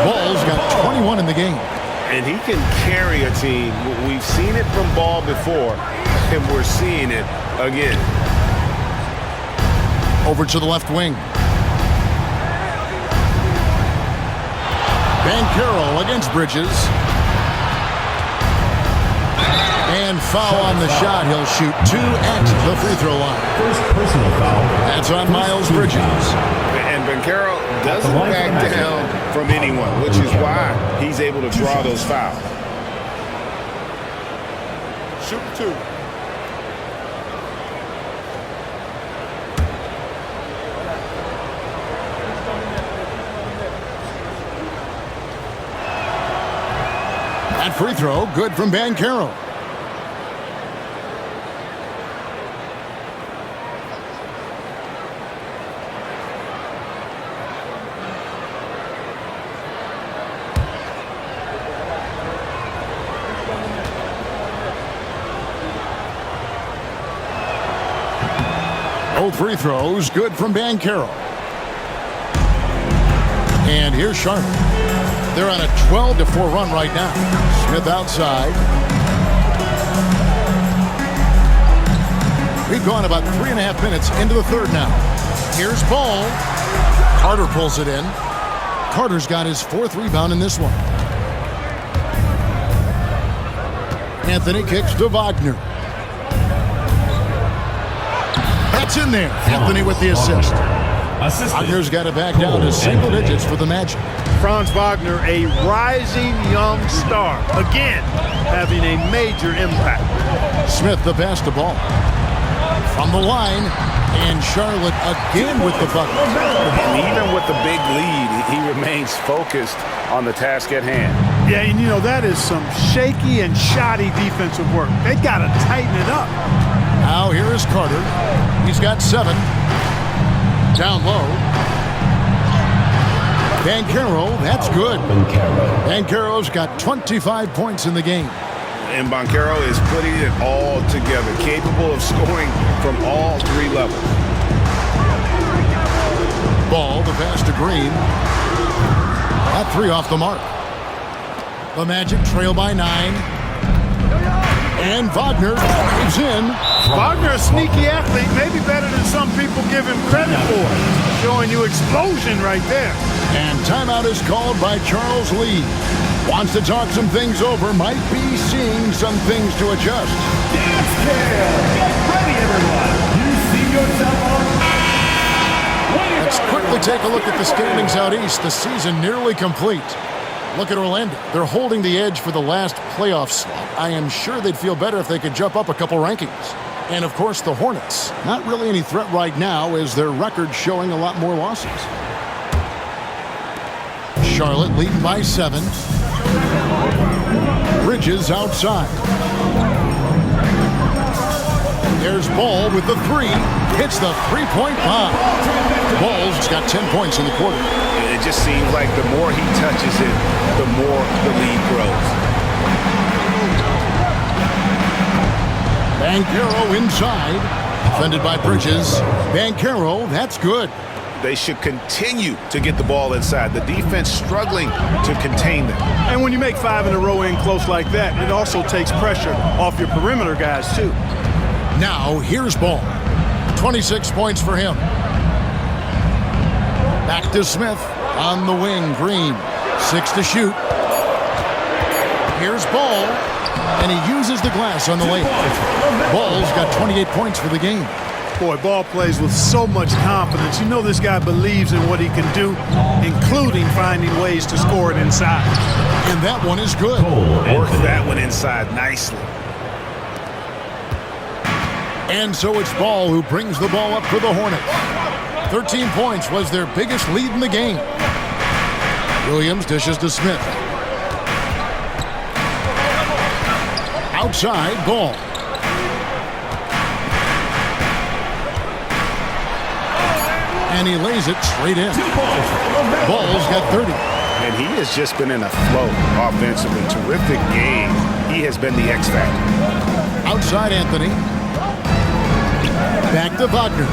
S2: Ball's got 21 in the game.
S3: And he can carry a team. We've seen it from Ball before, and we're seeing it again.
S2: Over to the left wing. Banchero against Bridges. And foul on the shot. He'll shoot 2 at the free throw line.
S1: First personal foul.
S2: That's on Miles Bridges.
S3: And Banchero doesn't back down from anyone, which is why he's able to draw those fouls.
S11: Shoot 2.
S2: That free throw, good from Banchero. Both free throws, good from Banchero. And here's Charlotte. They're on a 12-4 run right now. Smith outside. We've gone about 3.5 minutes into the third now. Here's Ball. Carter pulls it in. Carter's got his 4th rebound in this one. Anthony kicks to Wagner. That's in there. Anthony with the assist. Wagner's got it back down to single digits for the Magic.
S4: Franz Wagner, a rising young star. Again, having a major impact.
S2: Smith the pass to Ball. From the line, and Charlotte again with the bucket.
S3: And even with the big lead, he remains focused on the task at hand.
S4: Yeah, and you know, that is some shaky and shoddy defensive work. They got to tighten it up.
S2: Now here is Carter. He's got 7. Down low. Banchero, that's good. Banchero's got 25 points in the game.
S3: And Banchero is putting it all together, capable of scoring from all 3 levels.
S2: Ball, the pass to Green. That 3 off the mark. The Magic trail by 9. And Wagner drives in.
S4: Wagner, a sneaky athlete, maybe better than some people give him credit for. Showing you explosion right there.
S2: And timeout is called by Charles Lee. Wants to talk some things over, might be seeing some things to adjust.
S7: Dance Care! Get ready, everyone! You see yourself on...
S2: Let's quickly take a look at the standings out east. The season nearly complete. Look at Orlando. They're holding the edge for the last playoff slot. I am sure they'd feel better if they could jump up a couple rankings. And, of course, the Hornets. Not really any threat right now as their record showing a lot more losses. Charlotte leading by 7. Bridges outside. There's Ball with the 3. Hits the 3-point bomb. Ball's got 10 points in the quarter.
S3: It just seems like the more he touches it, the more the lead grows.
S2: Banchero inside. Defended by Bridges. Banchero, that's good.
S3: They should continue to get the ball inside. The defense struggling to contain them.
S4: And when you make 5 in a row in close like that, it also takes pressure off your perimeter guys, too.
S2: Now, here's Ball. 26 points for him. Back to Smith. On the wing, Green. 6 to shoot. Here's Ball. And he uses the glass on the layup. Ball's got 28 points for the game.
S4: Boy, Ball plays with so much confidence. You know this guy believes in what he can do, including finding ways to score it inside.
S2: And that one is good.
S3: Work that one inside nicely.
S2: And so it's Ball who brings the ball up for the Hornets. 13 points was their biggest lead in the game. Williams dishes to Smith. Outside, Ball. And he lays it straight in. Ball's got 30.
S3: And he has just been in a flow offensively. Terrific game. He has been the X factor.
S2: Outside, Anthony. Back to Wagner.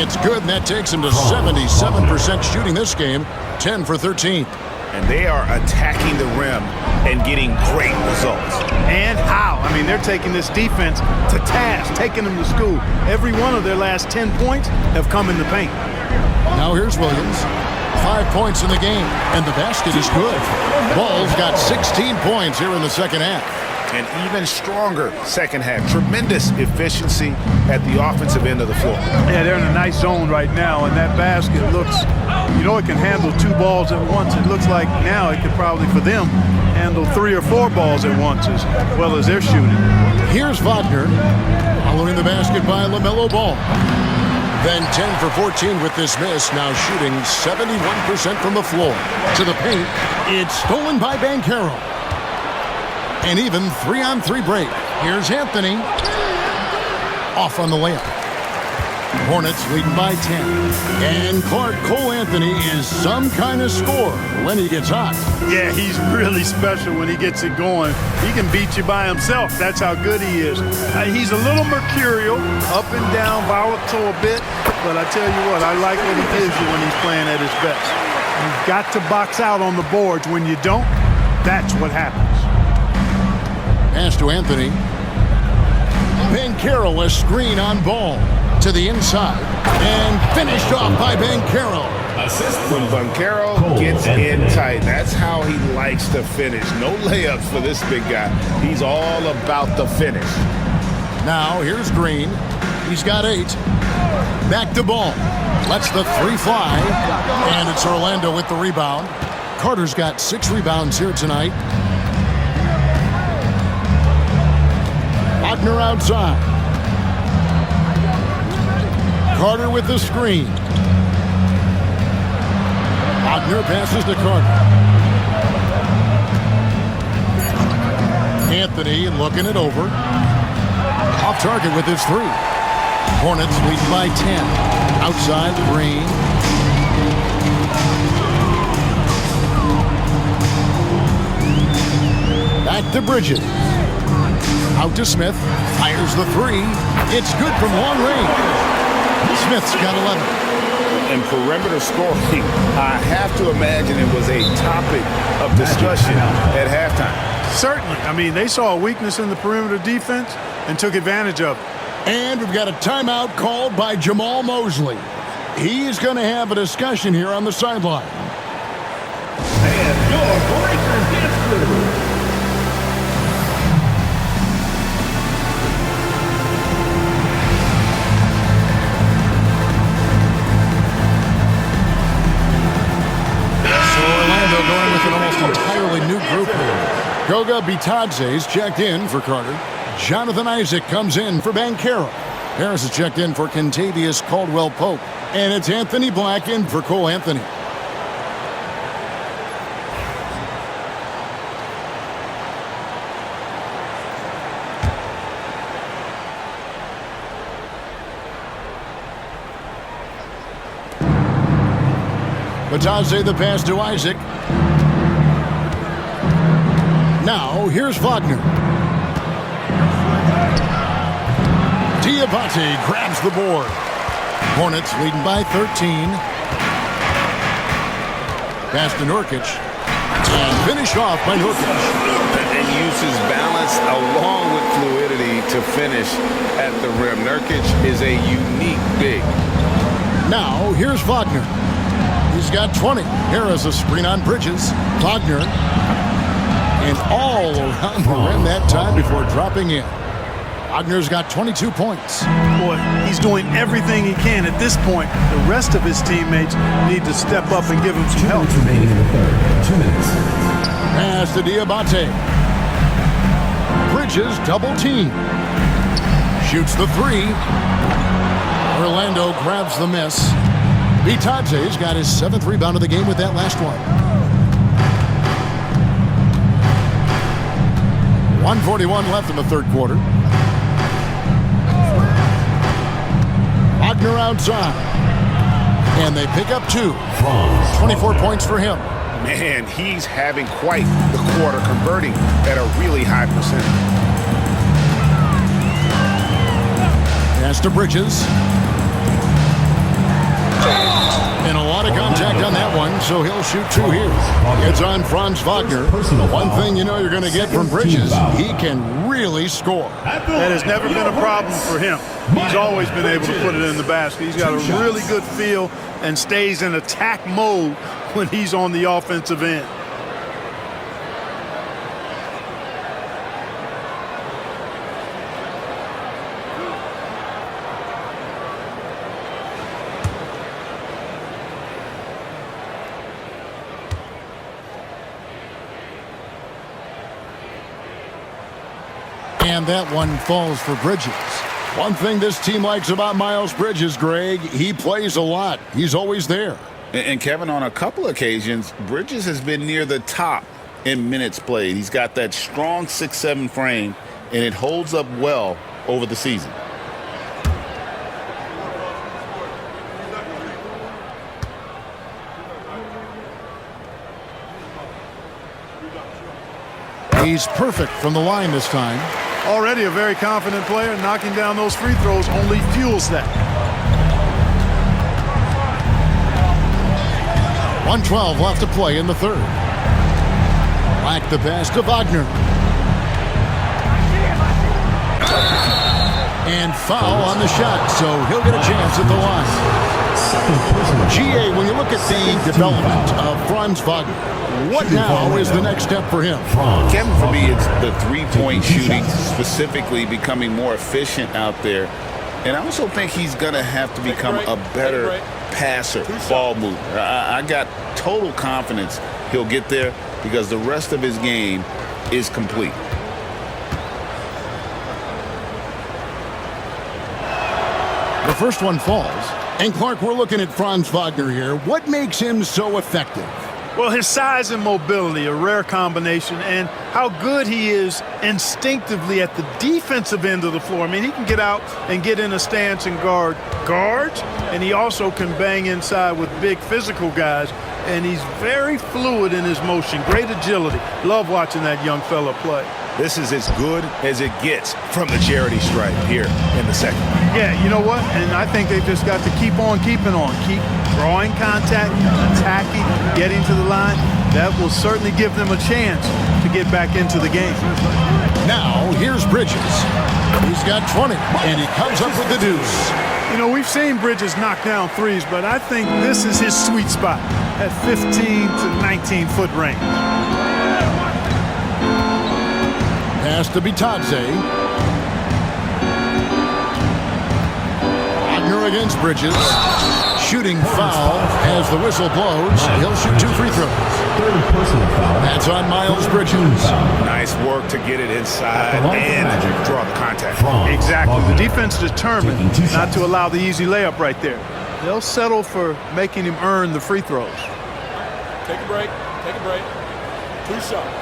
S2: It's good, and that takes him to 77% shooting this game. 10 for 13.
S3: And they are attacking the rim and getting great results.
S4: And how? I mean, they're taking this defense to task, taking them to school. Every one of their last 10 points have come in the paint.
S2: Now here's Williams. 5 points in the game, and the basket is good. Ball's got 16 points here in the second half.
S3: An even stronger second half. Tremendous efficiency at the offensive end of the floor.
S4: Yeah, they're in a nice zone right now, and that basket looks, you know, it can handle 2 balls at once. It looks like now it could probably, for them, handle 3 or 4 balls at once as well as they're shooting.
S2: Here's Wagner, following the basket by LaMelo Ball. Then 10 for 14 with this miss, now shooting 71% from the floor. To the paint, it's stolen by Banchero. And even 3-on-3 break. Here's Anthony. Off on the layup. Hornets leading by 10. And Clark Cole Anthony is some kind of scorer when he gets hot.
S4: Yeah, he's really special when he gets it going. He can beat you by himself. That's how good he is. He's a little mercurial, up and down, volatile a bit. But I tell you what, I like what he gives you when he's playing at his best. You've got to box out on the boards. When you don't, that's what happens.
S2: Pass to Anthony. Banchero, a screen on ball. To the inside. And finished off by Banchero.
S3: When Banchero gets in tight, that's how he likes to finish. No layups for this big guy. He's all about the finish.
S2: Now here's Green. He's got 8. Back to Ball. Lets the 3 fly. And it's Orlando with the rebound. Carter's got 6 rebounds here tonight. Wagner outside. Carter with the screen. Wagner passes to Carter. Anthony looking it over. Off target with his 3. Hornets lead by 10. Outside Green. Back to Bridges. Out to Smith. Fires the 3. It's good from long range. Smith's got 11.
S3: And perimeter scoring, I have to imagine it was a topic of discussion at halftime.
S4: Certainly. I mean, they saw a weakness in the perimeter defense and took advantage of it.
S2: And we've got a timeout called by Jamal Mosley. He's going to have a discussion here on the sideline.
S7: And your breaker gets through.
S2: Going with an almost entirely new group here. Goga Bitadze's checked in for Carter. Jonathan Isaac comes in for Banchero. Harris is checked in for Kentavious Caldwell-Pope. And it's Anthony Black in for Cole Anthony. Bitadze the pass to Isaac. Now, here's Wagner. Diabate grabs the board. Hornets leading by 13. Pass to Nurkic. And finished off by Nurkic.
S3: And uses balance along with fluidity to finish at the rim. Nurkic is a unique big.
S2: Now, here's Wagner. He's got 20. Harris a screen on Bridges. Wagner. And all around the rim that time before dropping in. Wagner's got 22 points.
S4: Boy, he's doing everything he can at this point. The rest of his teammates need to step up and give him some help.
S1: Remaining in the third. 2 minutes.
S2: Pass to Diabate. Bridges double team. Shoots the 3. Orlando grabs the miss. Bitadze's got his 7th rebound of the game with that last one. 1:41 left in the third quarter. Wagner outside. And they pick up 2. 24 points for him.
S3: Man, he's having quite the quarter, converting at a really high percentage.
S2: Pass to Bridges. And a lot of contact on that one, so he'll shoot 2 here. It's on Franz Wagner. One thing you know you're going to get from Bridges, he can really score.
S4: That has never been a problem for him. He's always been able to put it in the basket. He's got a really good feel and stays in attack mode when he's on the offensive end.
S2: And that one falls for Bridges. One thing this team likes about Miles Bridges, Greg, he plays a lot. He's always there.
S3: And Kevin, on a couple occasions, Bridges has been near the top in minutes played. He's got that strong 6'7" frame, and it holds up well over the season.
S2: He's perfect from the line this time.
S4: Already a very confident player. Knocking down those free throws only fuels that.
S2: 1:12 left to play in the third. Black the pass to Wagner. And foul on the shot, so he'll get a chance at the line. GA, when you look at the development of Franz Wagner, what now is the next step for him?
S9: Kevin, for me, it's the three-point shooting, specifically becoming more efficient out there. And I also think he's going to have to become a better passer, ball mover. I got total confidence he'll get there because the rest of his game is complete.
S2: The first one falls. And Clark, we're looking at Franz Wagner here. What makes him so effective?
S4: Well, his size and mobility, a rare combination, and how good he is instinctively at the defensive end of the floor. I mean, he can get out and get in a stance and guard guards, and he also can bang inside with big physical guys, and he's very fluid in his motion, great agility. Love watching that young fella play.
S3: This is as good as it gets from the charity stripe here in the second.
S4: Yeah, you know what? And I think they've just got to keep on keeping on. Keep drawing contact, attacking, getting to the line. That will certainly give them a chance to get back into the game.
S2: Now, here's Bridges. He's got 20, and he comes up with the deuce.
S4: You know, we've seen Bridges knock down threes, but I think this is his sweet spot at 15 to 19-foot range.
S2: Pass to Bitadze. Wagner against Bridges. Shooting foul as the whistle blows. He'll shoot 2 free throws. That's on Miles Bridges.
S3: Nice work to get it inside and draw the contact.
S4: Exactly. The defense determined not to allow the easy layup right there. They'll settle for making him earn the free throws.
S10: Take a break. Take a break. 2 shots.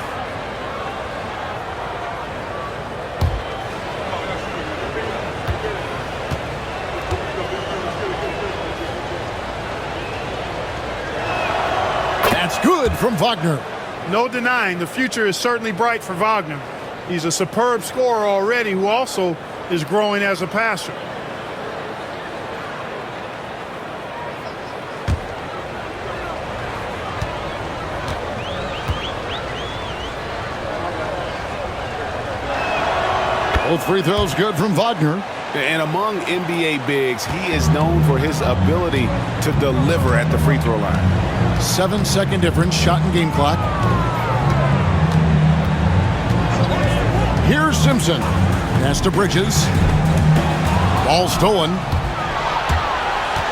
S2: Good from Wagner.
S4: No denying the future is certainly bright for Wagner. He's a superb scorer already who also is growing as a passer.
S2: Both free throws good from Wagner.
S3: And among NBA bigs, he is known for his ability to deliver at the free throw line.
S2: 7-second difference, shot and game clock. Here's Simpson. Pass to Bridges. Ball stolen.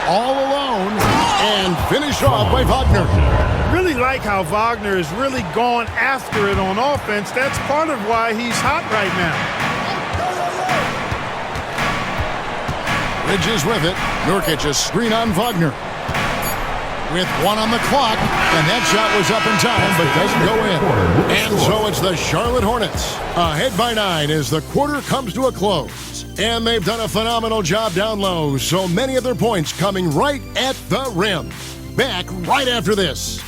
S2: All alone. And finished off by Wagner.
S4: Really like how Wagner is really going after it on offense. That's part of why he's hot right now.
S2: Bridges with it. Nurkic a screen on Wagner. With 1 on the clock, and that shot was up in time, but doesn't go in. And so it's the Charlotte Hornets, ahead by 9 as the quarter comes to a close. And they've done a phenomenal job down low, so many of their points coming right at the rim. Back right after this.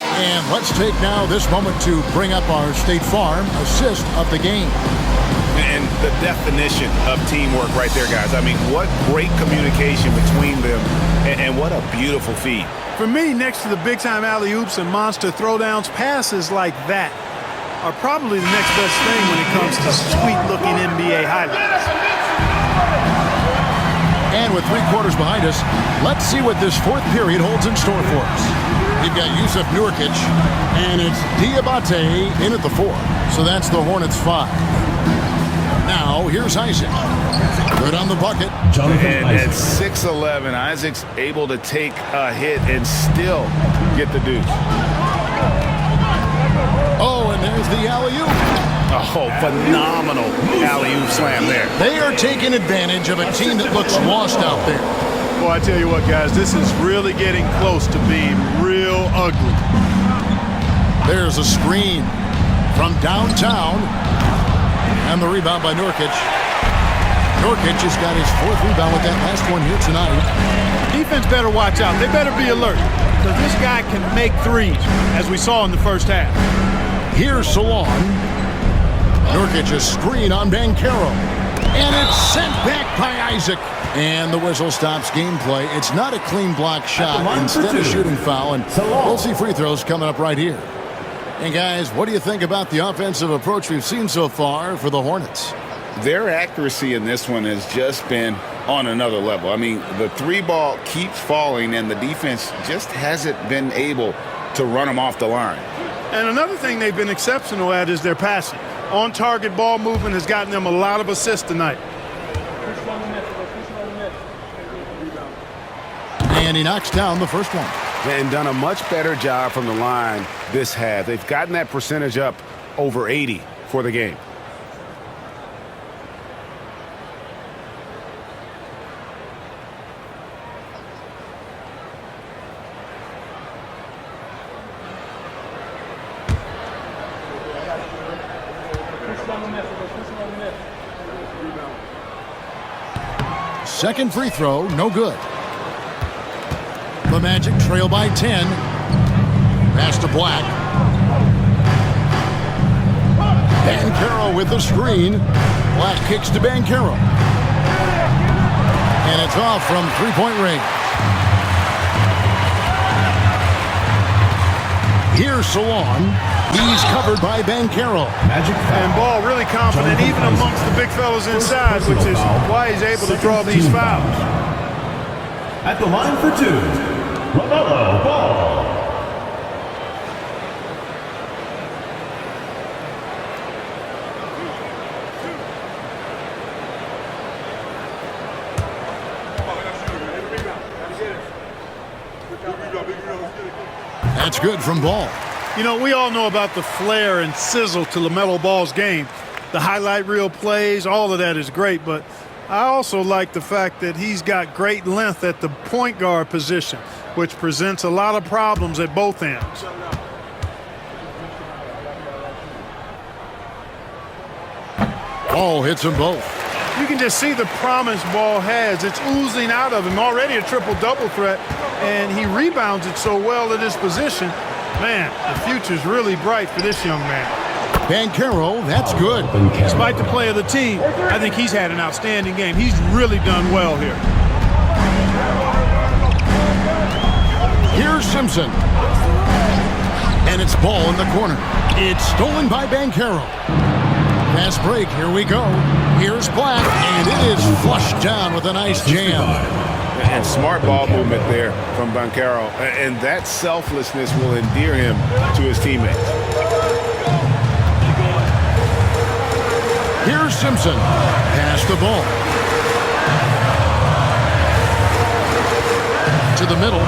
S2: And let's take now this moment to bring up our State Farm assist of the game.
S3: And the definition of teamwork right there, guys. I mean, what great communication between them, and what a beautiful feed.
S4: For me, next to the big-time alley-oops and monster throwdowns, passes like that are probably the next best thing when it comes to sweet-looking NBA highlights.
S2: And with 3 quarters behind us, let's see what this 4th period holds in store for us. You've got Yusuf Nurkic, and it's Diabate in at the 4. So that's the Hornets 5. Now, here's Isaac. Good on the bucket.
S3: And at 6'11", Isaac's able to take a hit and still get the deuce.
S2: Oh, and there's the alley-oop.
S3: Oh, phenomenal alley-oop slam there.
S2: They are taking advantage of a team that looks lost out there.
S4: Boy, I tell you what, guys, this is really getting close to being real ugly.
S2: There's a screen from downtown. And the rebound by Nurkic. Nurkic has got his 4th rebound with that last one here tonight.
S4: Defense better watch out. They better be alert because this guy can make threes, as we saw in the first half.
S2: Here's Salon. Nurkic a screen on Banchero. And it's sent back by Isaac. And the whistle stops gameplay. It's not a clean block shot. Instead of shooting foul. And we'll see free throws coming up right here. And guys, what do you think about the offensive approach we've seen so far for the Hornets?
S9: Their accuracy in this one has just been on another level. I mean, the three ball keeps falling, and the defense just hasn't been able to run them off the line.
S4: And another thing they've been exceptional at is their passing. On-target ball movement has gotten them a lot of assists tonight.
S2: And he knocks down the first one.
S3: And done a much better job from the line this half. They've gotten that percentage up over 80 for the game.
S2: Second free throw, no good. The Magic trail by 10. Pass to Black. Banchero with the screen. Black kicks to Banchero. And it's off from three-point range. Here's Salon. He's covered by Banchero.
S4: And Ball really confident even amongst the big fellas inside, which is why he's able to draw these fouls.
S1: At the line for two, LaMelo Ball.
S2: That's good from Ball.
S4: You know, we all know about the flair and sizzle to LaMelo Ball's game. The highlight reel plays, all of that is great, but I also like the fact that he's got great length at the point guard position, which presents a lot of problems at both ends.
S2: Ball hits them both.
S4: You can just see the promise Ball has. It's oozing out of him. Already a triple-double threat, and he rebounds it so well at his position. Man, the future's really bright for this young man.
S2: Banchero, that's good.
S4: Despite the play of the team, I think he's had an outstanding game. He's really done well here.
S2: Here's Simpson. And it's Ball in the corner. It's stolen by Banchero. Fast break, here we go. Here's Black, and it is flushed down with a nice jam.
S3: And smart ball movement there from Banchero. And that selflessness will endear him to his teammates.
S2: Here's Simpson. Pass the ball. To the middle.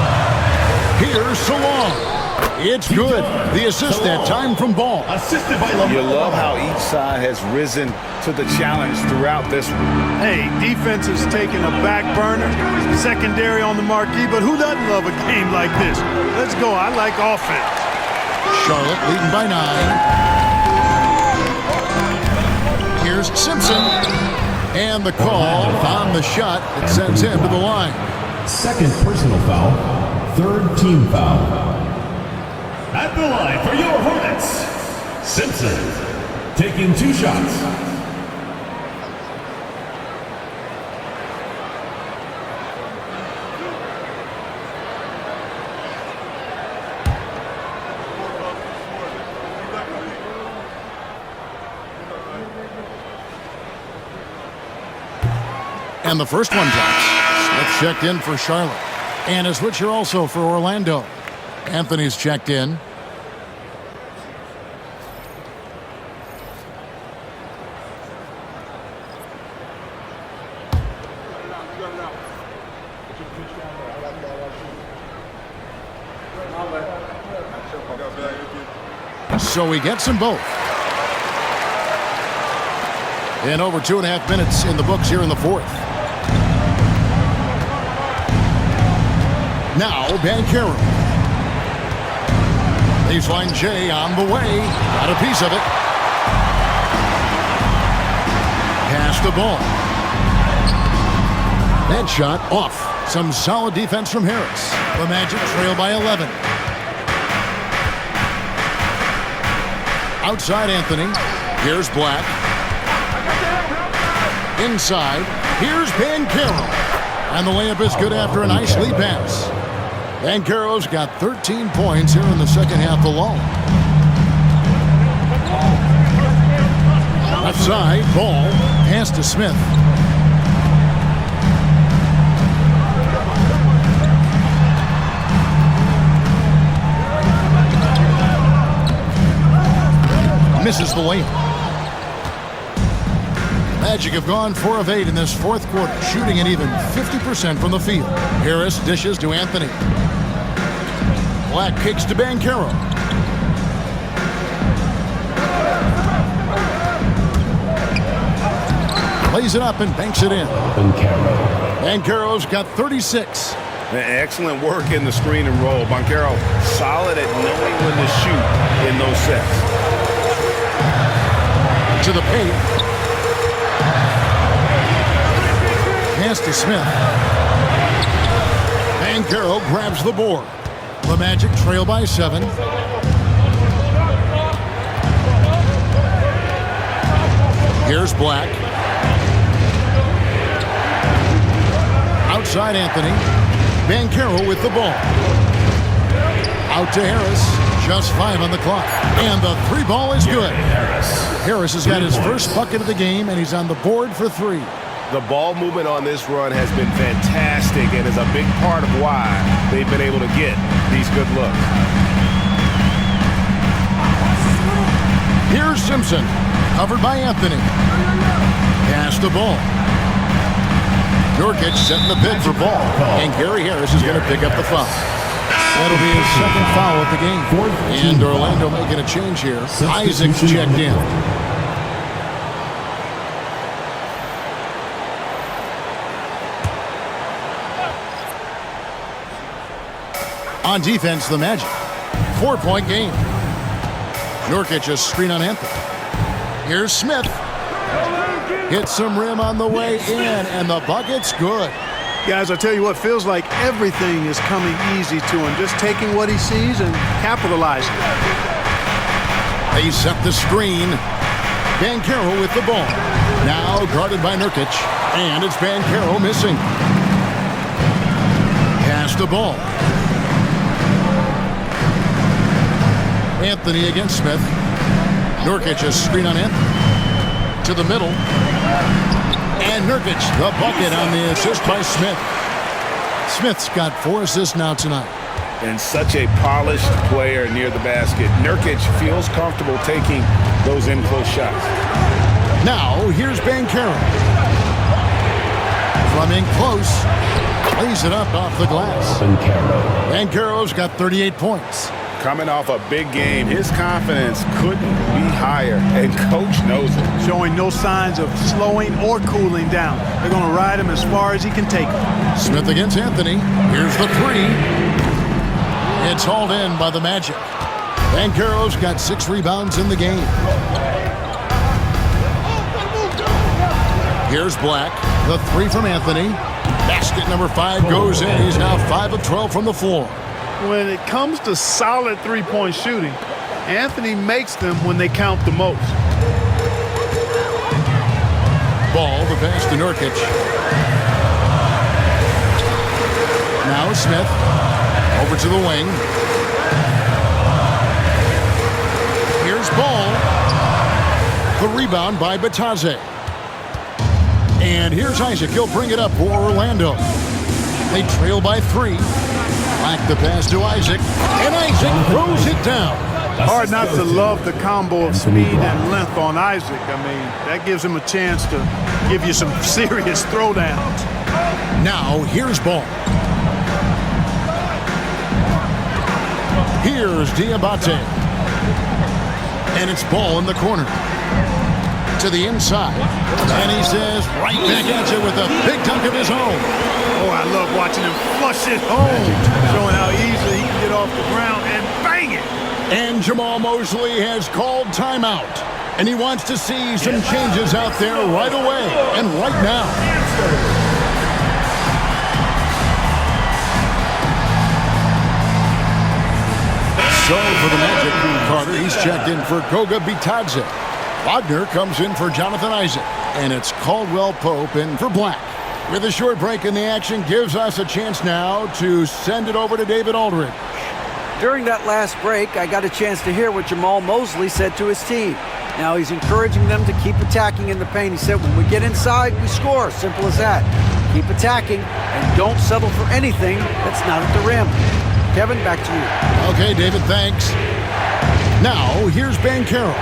S2: Here's Salon. It's good. The assist that time from Ball.
S1: Assisted by LaMelo.
S9: You love how each side has risen to the challenge throughout this one.
S4: Hey, defense is taking a back burner, secondary on the marquee, but who doesn't love a game like this? Let's go. I like offense.
S2: Charlotte leading by 9. Here's Simpson. And the call on the shot that sends him to the line.
S1: Second personal foul, third team foul. At the line for your Hornets, Simpson, taking 2 shots.
S2: And the first one drops. Smith checked in for Charlotte. And a switcher also for Orlando. Anthony's checked in. So he gets them both. And over 2.5 minutes in the books here in the fourth. Now Banchero. Baseline J on the way. Got a piece of it. Pass the ball. That shot off. Some solid defense from Harris. The Magic trail by 11. Outside Anthony. Here's Black. Inside, here's Banchero. And the layup is good after a nice lead pass. Banchero's got 13 points here in the second half alone. Left side, Ball, pass to Smith. Misses the layup. Magic have gone 4 of 8 in this fourth quarter, shooting an even 50% from the field. Harris dishes to Anthony. Black kicks to Banchero. Lays it up and banks it in. Banchero's got 36.
S3: Excellent work in the screen and roll. Banchero solid at knowing when to shoot in those sets.
S2: To the paint. Pass to Smith. Banchero grabs the board. The Magic trail by 7. Here's Black. Outside Anthony. Banchero with the ball. Out to Harris. Just 5 on the clock. And the 3 ball is good. Harris has got his first bucket of the game, and he's on the board for 3.
S8: The ball movement on this run has been fantastic and is a big part of why they've been able to get these good looks.
S2: Here's Simpson, covered by Anthony. Pass the ball. Nurkic setting the pick for Ball, and Gary Harris is going to pick up the foul. That'll be his second foul of the game. And Orlando making a change here. Isaac's checked in. On defense, the Magic. 4-point game. Nurkic a screen on Anthony. Here's Smith. Hits some rim on the way in, and the bucket's good.
S4: Guys, I tell you what, feels like everything is coming easy to him. Just taking what he sees and capitalizing.
S2: They set the screen. Banchero with the ball. Now guarded by Nurkic, and it's Banchero missing. Pass the ball. Anthony against Smith. Nurkic a screen on Anthony. To the middle. And Nurkic, the bucket on the assist by Smith. Smith's got 4 assists now tonight.
S3: And such a polished player near the basket. Nurkic feels comfortable taking those in-close shots.
S2: Now, here's Banchero. From in close. Lays it up off the glass. Banchero's got 38 points.
S3: Coming off a big game, his confidence couldn't be higher, and coach knows it.
S4: Showing no signs of slowing or cooling down. They're going to ride him as far as he can take him.
S2: Smith against Anthony. Here's the 3. It's hauled in by the Magic. Banchero's got 6 rebounds in the game. Here's Black. The 3 from Anthony. Basket number 5 goes in. He's now 5 of 12 from the floor.
S4: When it comes to solid three-point shooting, Anthony makes them when they count the most.
S2: Ball, the pass to Nurkic. Now Smith. Over to the wing. Here's Ball. The rebound by Batadze. And here's Isaac. He'll bring it up for Orlando. They trail by 3. Back the pass to Isaac. And Isaac throws it down.
S4: Hard not to love the combo of speed and length on Isaac. I mean, that gives him a chance to give you some serious throwdowns.
S2: Now, here's Ball. Here's Diabate. And it's Ball in the corner. To the inside. And he says, right back at you with a big dunk of his own.
S4: Oh, I love watching him flush it home. Showing how easily he can get off the ground and bang it.
S2: And Jamal Mosley has called timeout. And he wants to see some changes out there right away and right now. So for the Magic, Carter, he's checked in for Goga Bitadze. Wagner comes in for Jonathan Isaac, and it's Caldwell Pope in for Black. With a short break in the action, gives us a chance now to send it over to David Aldridge.
S6: During that last break, I got a chance to hear what Jamal Mosley said to his team. Now he's encouraging them to keep attacking in the paint. He said, when we get inside, we score. Simple as that. Keep attacking and don't settle for anything that's not at the rim. Kevin, back to you.
S2: Okay, David, thanks. Now, here's Banchero.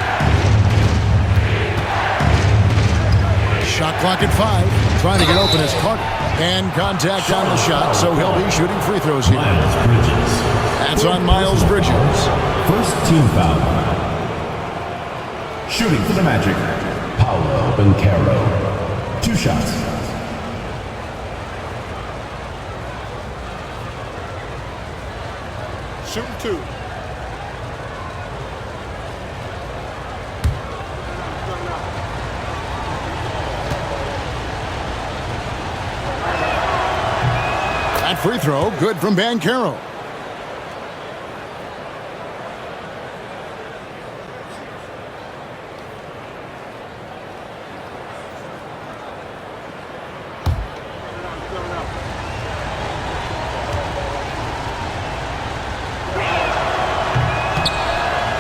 S2: Shot clock at 5. Trying to get open is Carter. And contact on the shot, so he'll be shooting free throws here.
S1: Miles Bridges.
S2: That's on Miles Bridges.
S1: First team foul. Shooting for the Magic, Paolo Banchero. 2 shots.
S11: Shooting 2.
S2: That free throw, good from Banchero.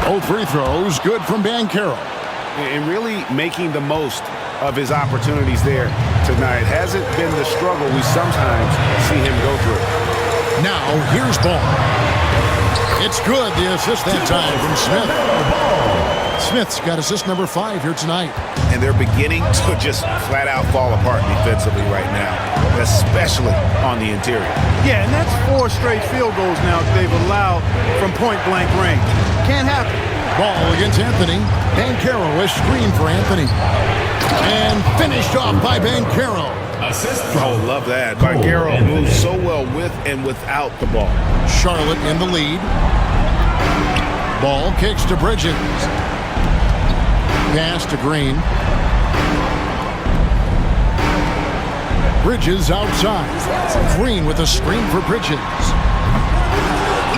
S2: Both free throws, good from Banchero.
S3: And really making the most of his opportunities there tonight. Hasn't been the struggle we sometimes see him go through.
S2: Now, here's Ball. It's good, the assist that time from Smith. Smith's got assist number 5 here tonight.
S3: And they're beginning to just flat out fall apart defensively right now, especially on the interior.
S4: Yeah, and that's 4 straight field goals now they've allowed from point-blank range. Can't happen.
S2: Ball against Anthony. Banchero is screen for Anthony. And finished off by Banchero.
S1: Assist.
S3: Oh, love that. Banchero moves so well with and without the ball.
S2: Charlotte in the lead. Ball kicks to Bridges. Pass to Green. Bridges outside. Green with a screen for Bridges.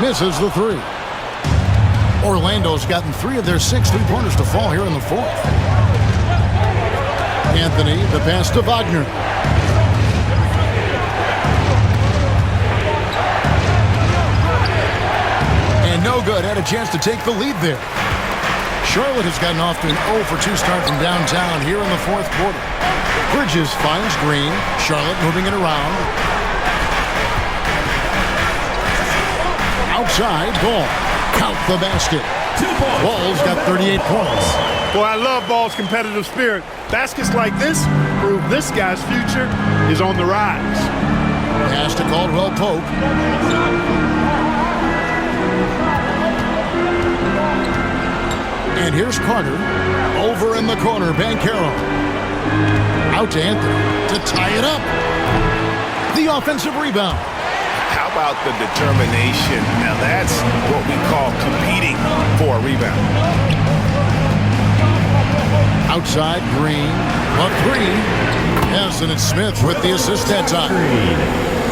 S2: Misses the 3. Orlando's gotten 3 of their 6 3-pointers to fall here in the 4th. Anthony, the pass to Wagner. And no good. Had a chance to take the lead there. Charlotte has gotten off to an 0 for 2 start from downtown here in the 4th quarter. Bridges finds Green. Charlotte moving it around. Outside, Ball. Count the basket. Ball's got 38 points.
S4: Boy, I love Ball's competitive spirit. Baskets like this prove this guy's future is on the rise.
S2: Pass to Caldwell Pope. And here's Carter. Over in the corner, Banchero. Out to Anthony to tie it up. The offensive rebound.
S3: How about the determination? Now that's what we call competing for a rebound. Outside, Green. A 3. Yes, and it's Smith with the assist that time.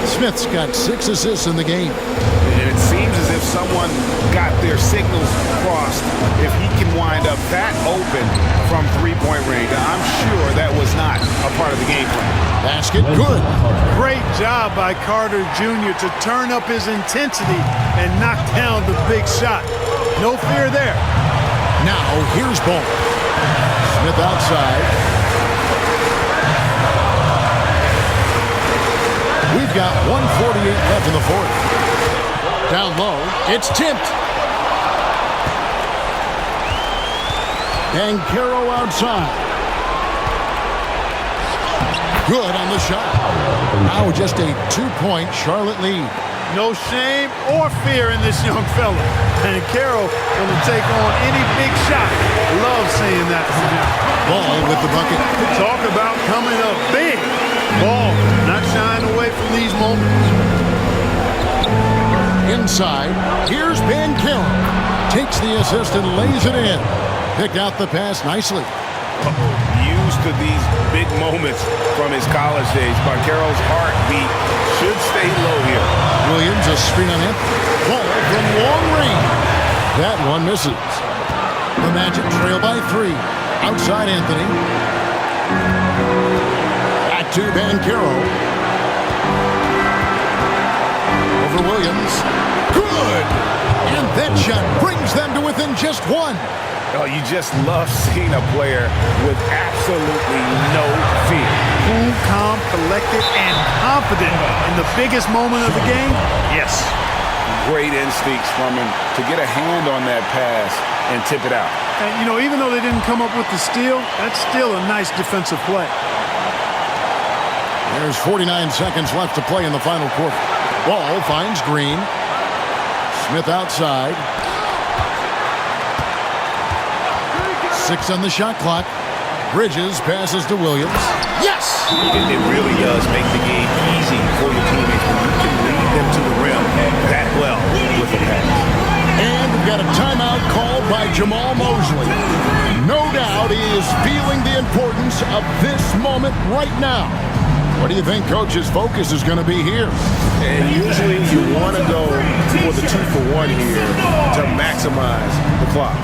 S3: Smith's got 6 assists in the game. And it seems as if someone got their signals crossed. If he can wind up that open from 3-point range, I'm sure that was not a part of the game plan.
S2: Basket good.
S4: Great job by Carter Jr. to turn up his intensity and knock down the big shot. No fear there.
S2: Now here's Ball. Smith outside. We've got 1:48 left in the 4th. Down low, it's tipped. Banchero outside. Good on the shot. Now just a 2-point Charlotte lead.
S4: No shame or fear in this young fella. Banchero going to take on any big shot. Love seeing that from him.
S2: Ball with the bucket.
S4: Talk about coming up big. Ball not shying away from these moments.
S2: Inside, here's Banchero. Takes the assist and lays it in. Picked out the pass nicely.
S3: Used to these big moments from his college days. Banchero's heartbeat should stay low here.
S2: Williams, a screen on him. Ball from long range. That one misses. The Magic trail by 3. Outside Anthony. Back to Banchero. Over Williams. Good! And that shot brings them to within just one.
S3: Oh, you just love seeing a player with absolutely no fear.
S4: Cool, calm, collected, and confident in the biggest moment of the game. Yes.
S3: Great instincts from him to get a hand on that pass and tip it out.
S4: And, you know, even though they didn't come up with the steal, that's still a nice defensive play.
S2: There's 49 seconds left to play in the final quarter. Ball finds Green. Smith outside. 6 on the shot clock. Bridges passes to Williams. Yes!
S3: It really does make the game easy for your teammates when you can lead them to the rim that well with the pass.
S2: And we've got a timeout called by Jamal Mosley. No doubt he is feeling the importance of this moment right now. What do you think Coach's focus is going to be here?
S3: And usually you want to go for the 2-for-1 here to maximize the clock.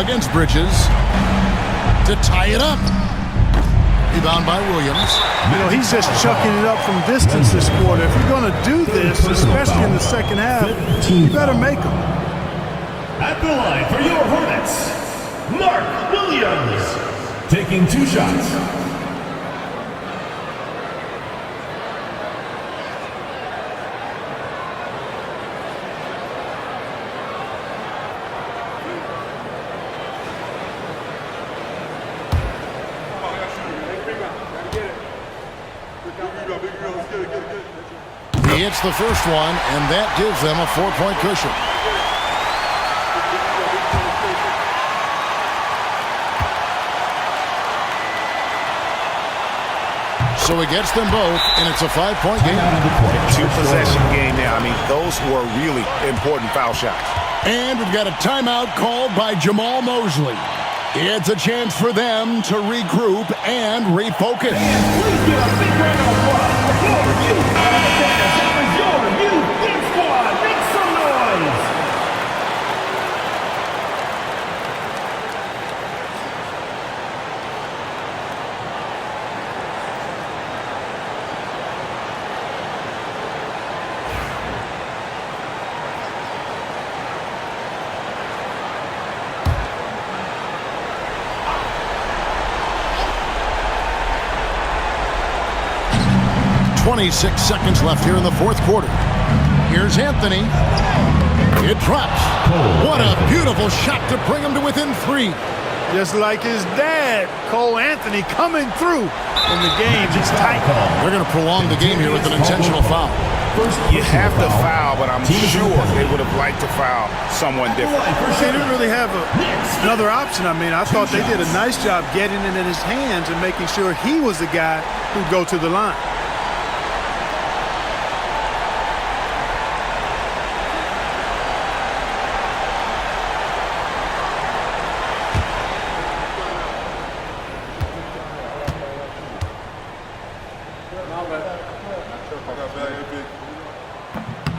S2: Against Bridges to tie it up. Rebound by Williams.
S4: You know, he's just chucking it up from distance this quarter. If you're going to do this, especially in the second half, you better make them.
S1: At the line for your Hornets, Mark Williams, taking 2 shots.
S2: He hits the first one, and that gives them a 4-point cushion. So he gets them both, and it's a 5-point game.
S3: 2-possession game now. I mean, those were really important foul shots.
S2: And we've got a timeout called by Jamal Mosley. It's a chance for them to regroup and refocus.
S7: Please give a big round of applause for you. Your new Big Squad. Make some noise.
S2: .26 seconds left here in the fourth quarter. Here's Anthony. It drops. What a beautiful shot to bring him to within 3.
S4: Just like his dad, Cole Anthony, coming through in the game. It's tight.
S2: They're going to prolong the game here with an intentional foul.
S3: You have to foul, but I'm sure they would have liked to foul someone different.
S4: They didn't really have another option. I mean, I thought they did a nice job getting it in his hands and making sure he was the guy who'd go to the line.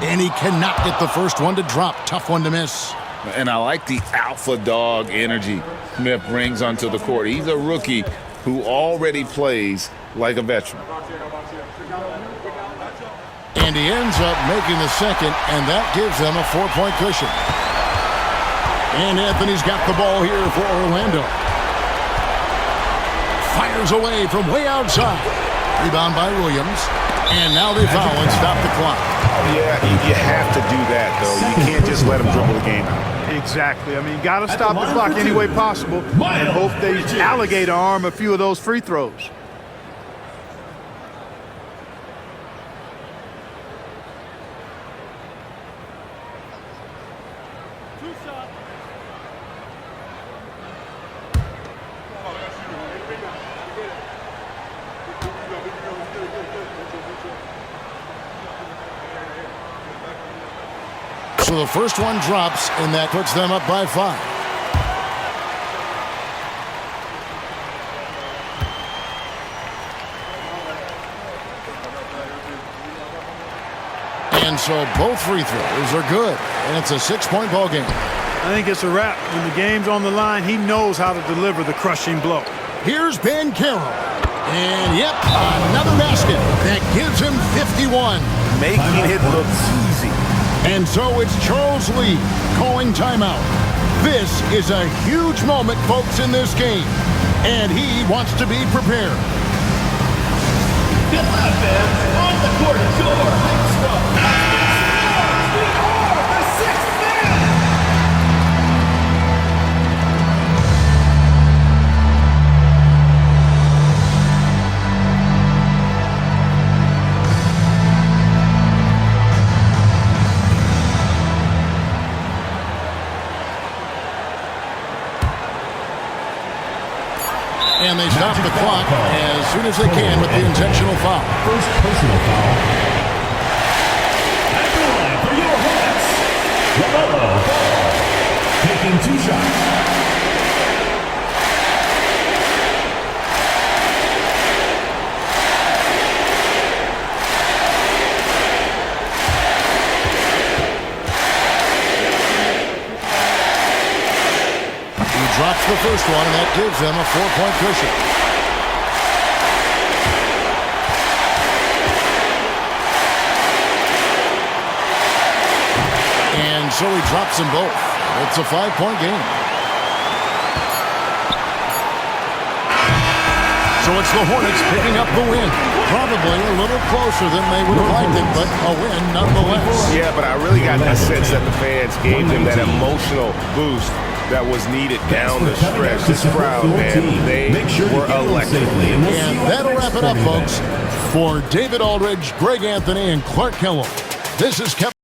S2: And he cannot get the first one to drop. Tough one to miss.
S9: And I like the alpha dog energy Smith brings onto the court. He's a rookie who already plays like a veteran.
S2: And he ends up making the second, and that gives them a 4-point cushion. And Anthony's got the ball here for Orlando. Fires away from way outside. Rebound by Williams. And now they foul and stop the clock.
S3: Yeah, you have to do that, though. You can't just let them dribble the game out.
S4: Exactly. I mean, you got to stop the clock any way possible and hope they alligator arm a few of those free throws.
S2: So the first one drops, and that puts them up by 5. And so both free throws are good, and it's a 6-point ball game.
S4: I think it's a wrap. When the game's on the line, he knows how to deliver the crushing blow.
S2: Here's Banchero. And, yep, another basket. That gives him 51.
S3: Making it look easy.
S2: And so it's Charles Lee calling timeout. This is a huge moment, folks, in this game. And he wants to be prepared.
S7: Good offense on the court. Your next stop. We are the 6th man.
S2: And they stop the clock as soon as they can with the intentional foul.
S1: First personal foul. At the line for your Hornets, Dalla, taking 2 shots.
S2: Drops the first one, and that gives them a 4-point cushion. And so he drops them both. It's a 5-point game. So it's the Hornets picking up the win. Probably a little closer than they would have liked it, but a win nonetheless.
S3: Yeah, but I really got the sense that the fans gave them that emotional boost that was needed down the stretch. This crowd, man, they were electric.
S2: And that'll wrap it up, folks. For David Aldridge, Greg Anthony, and Clark Kellogg, this is Kevin.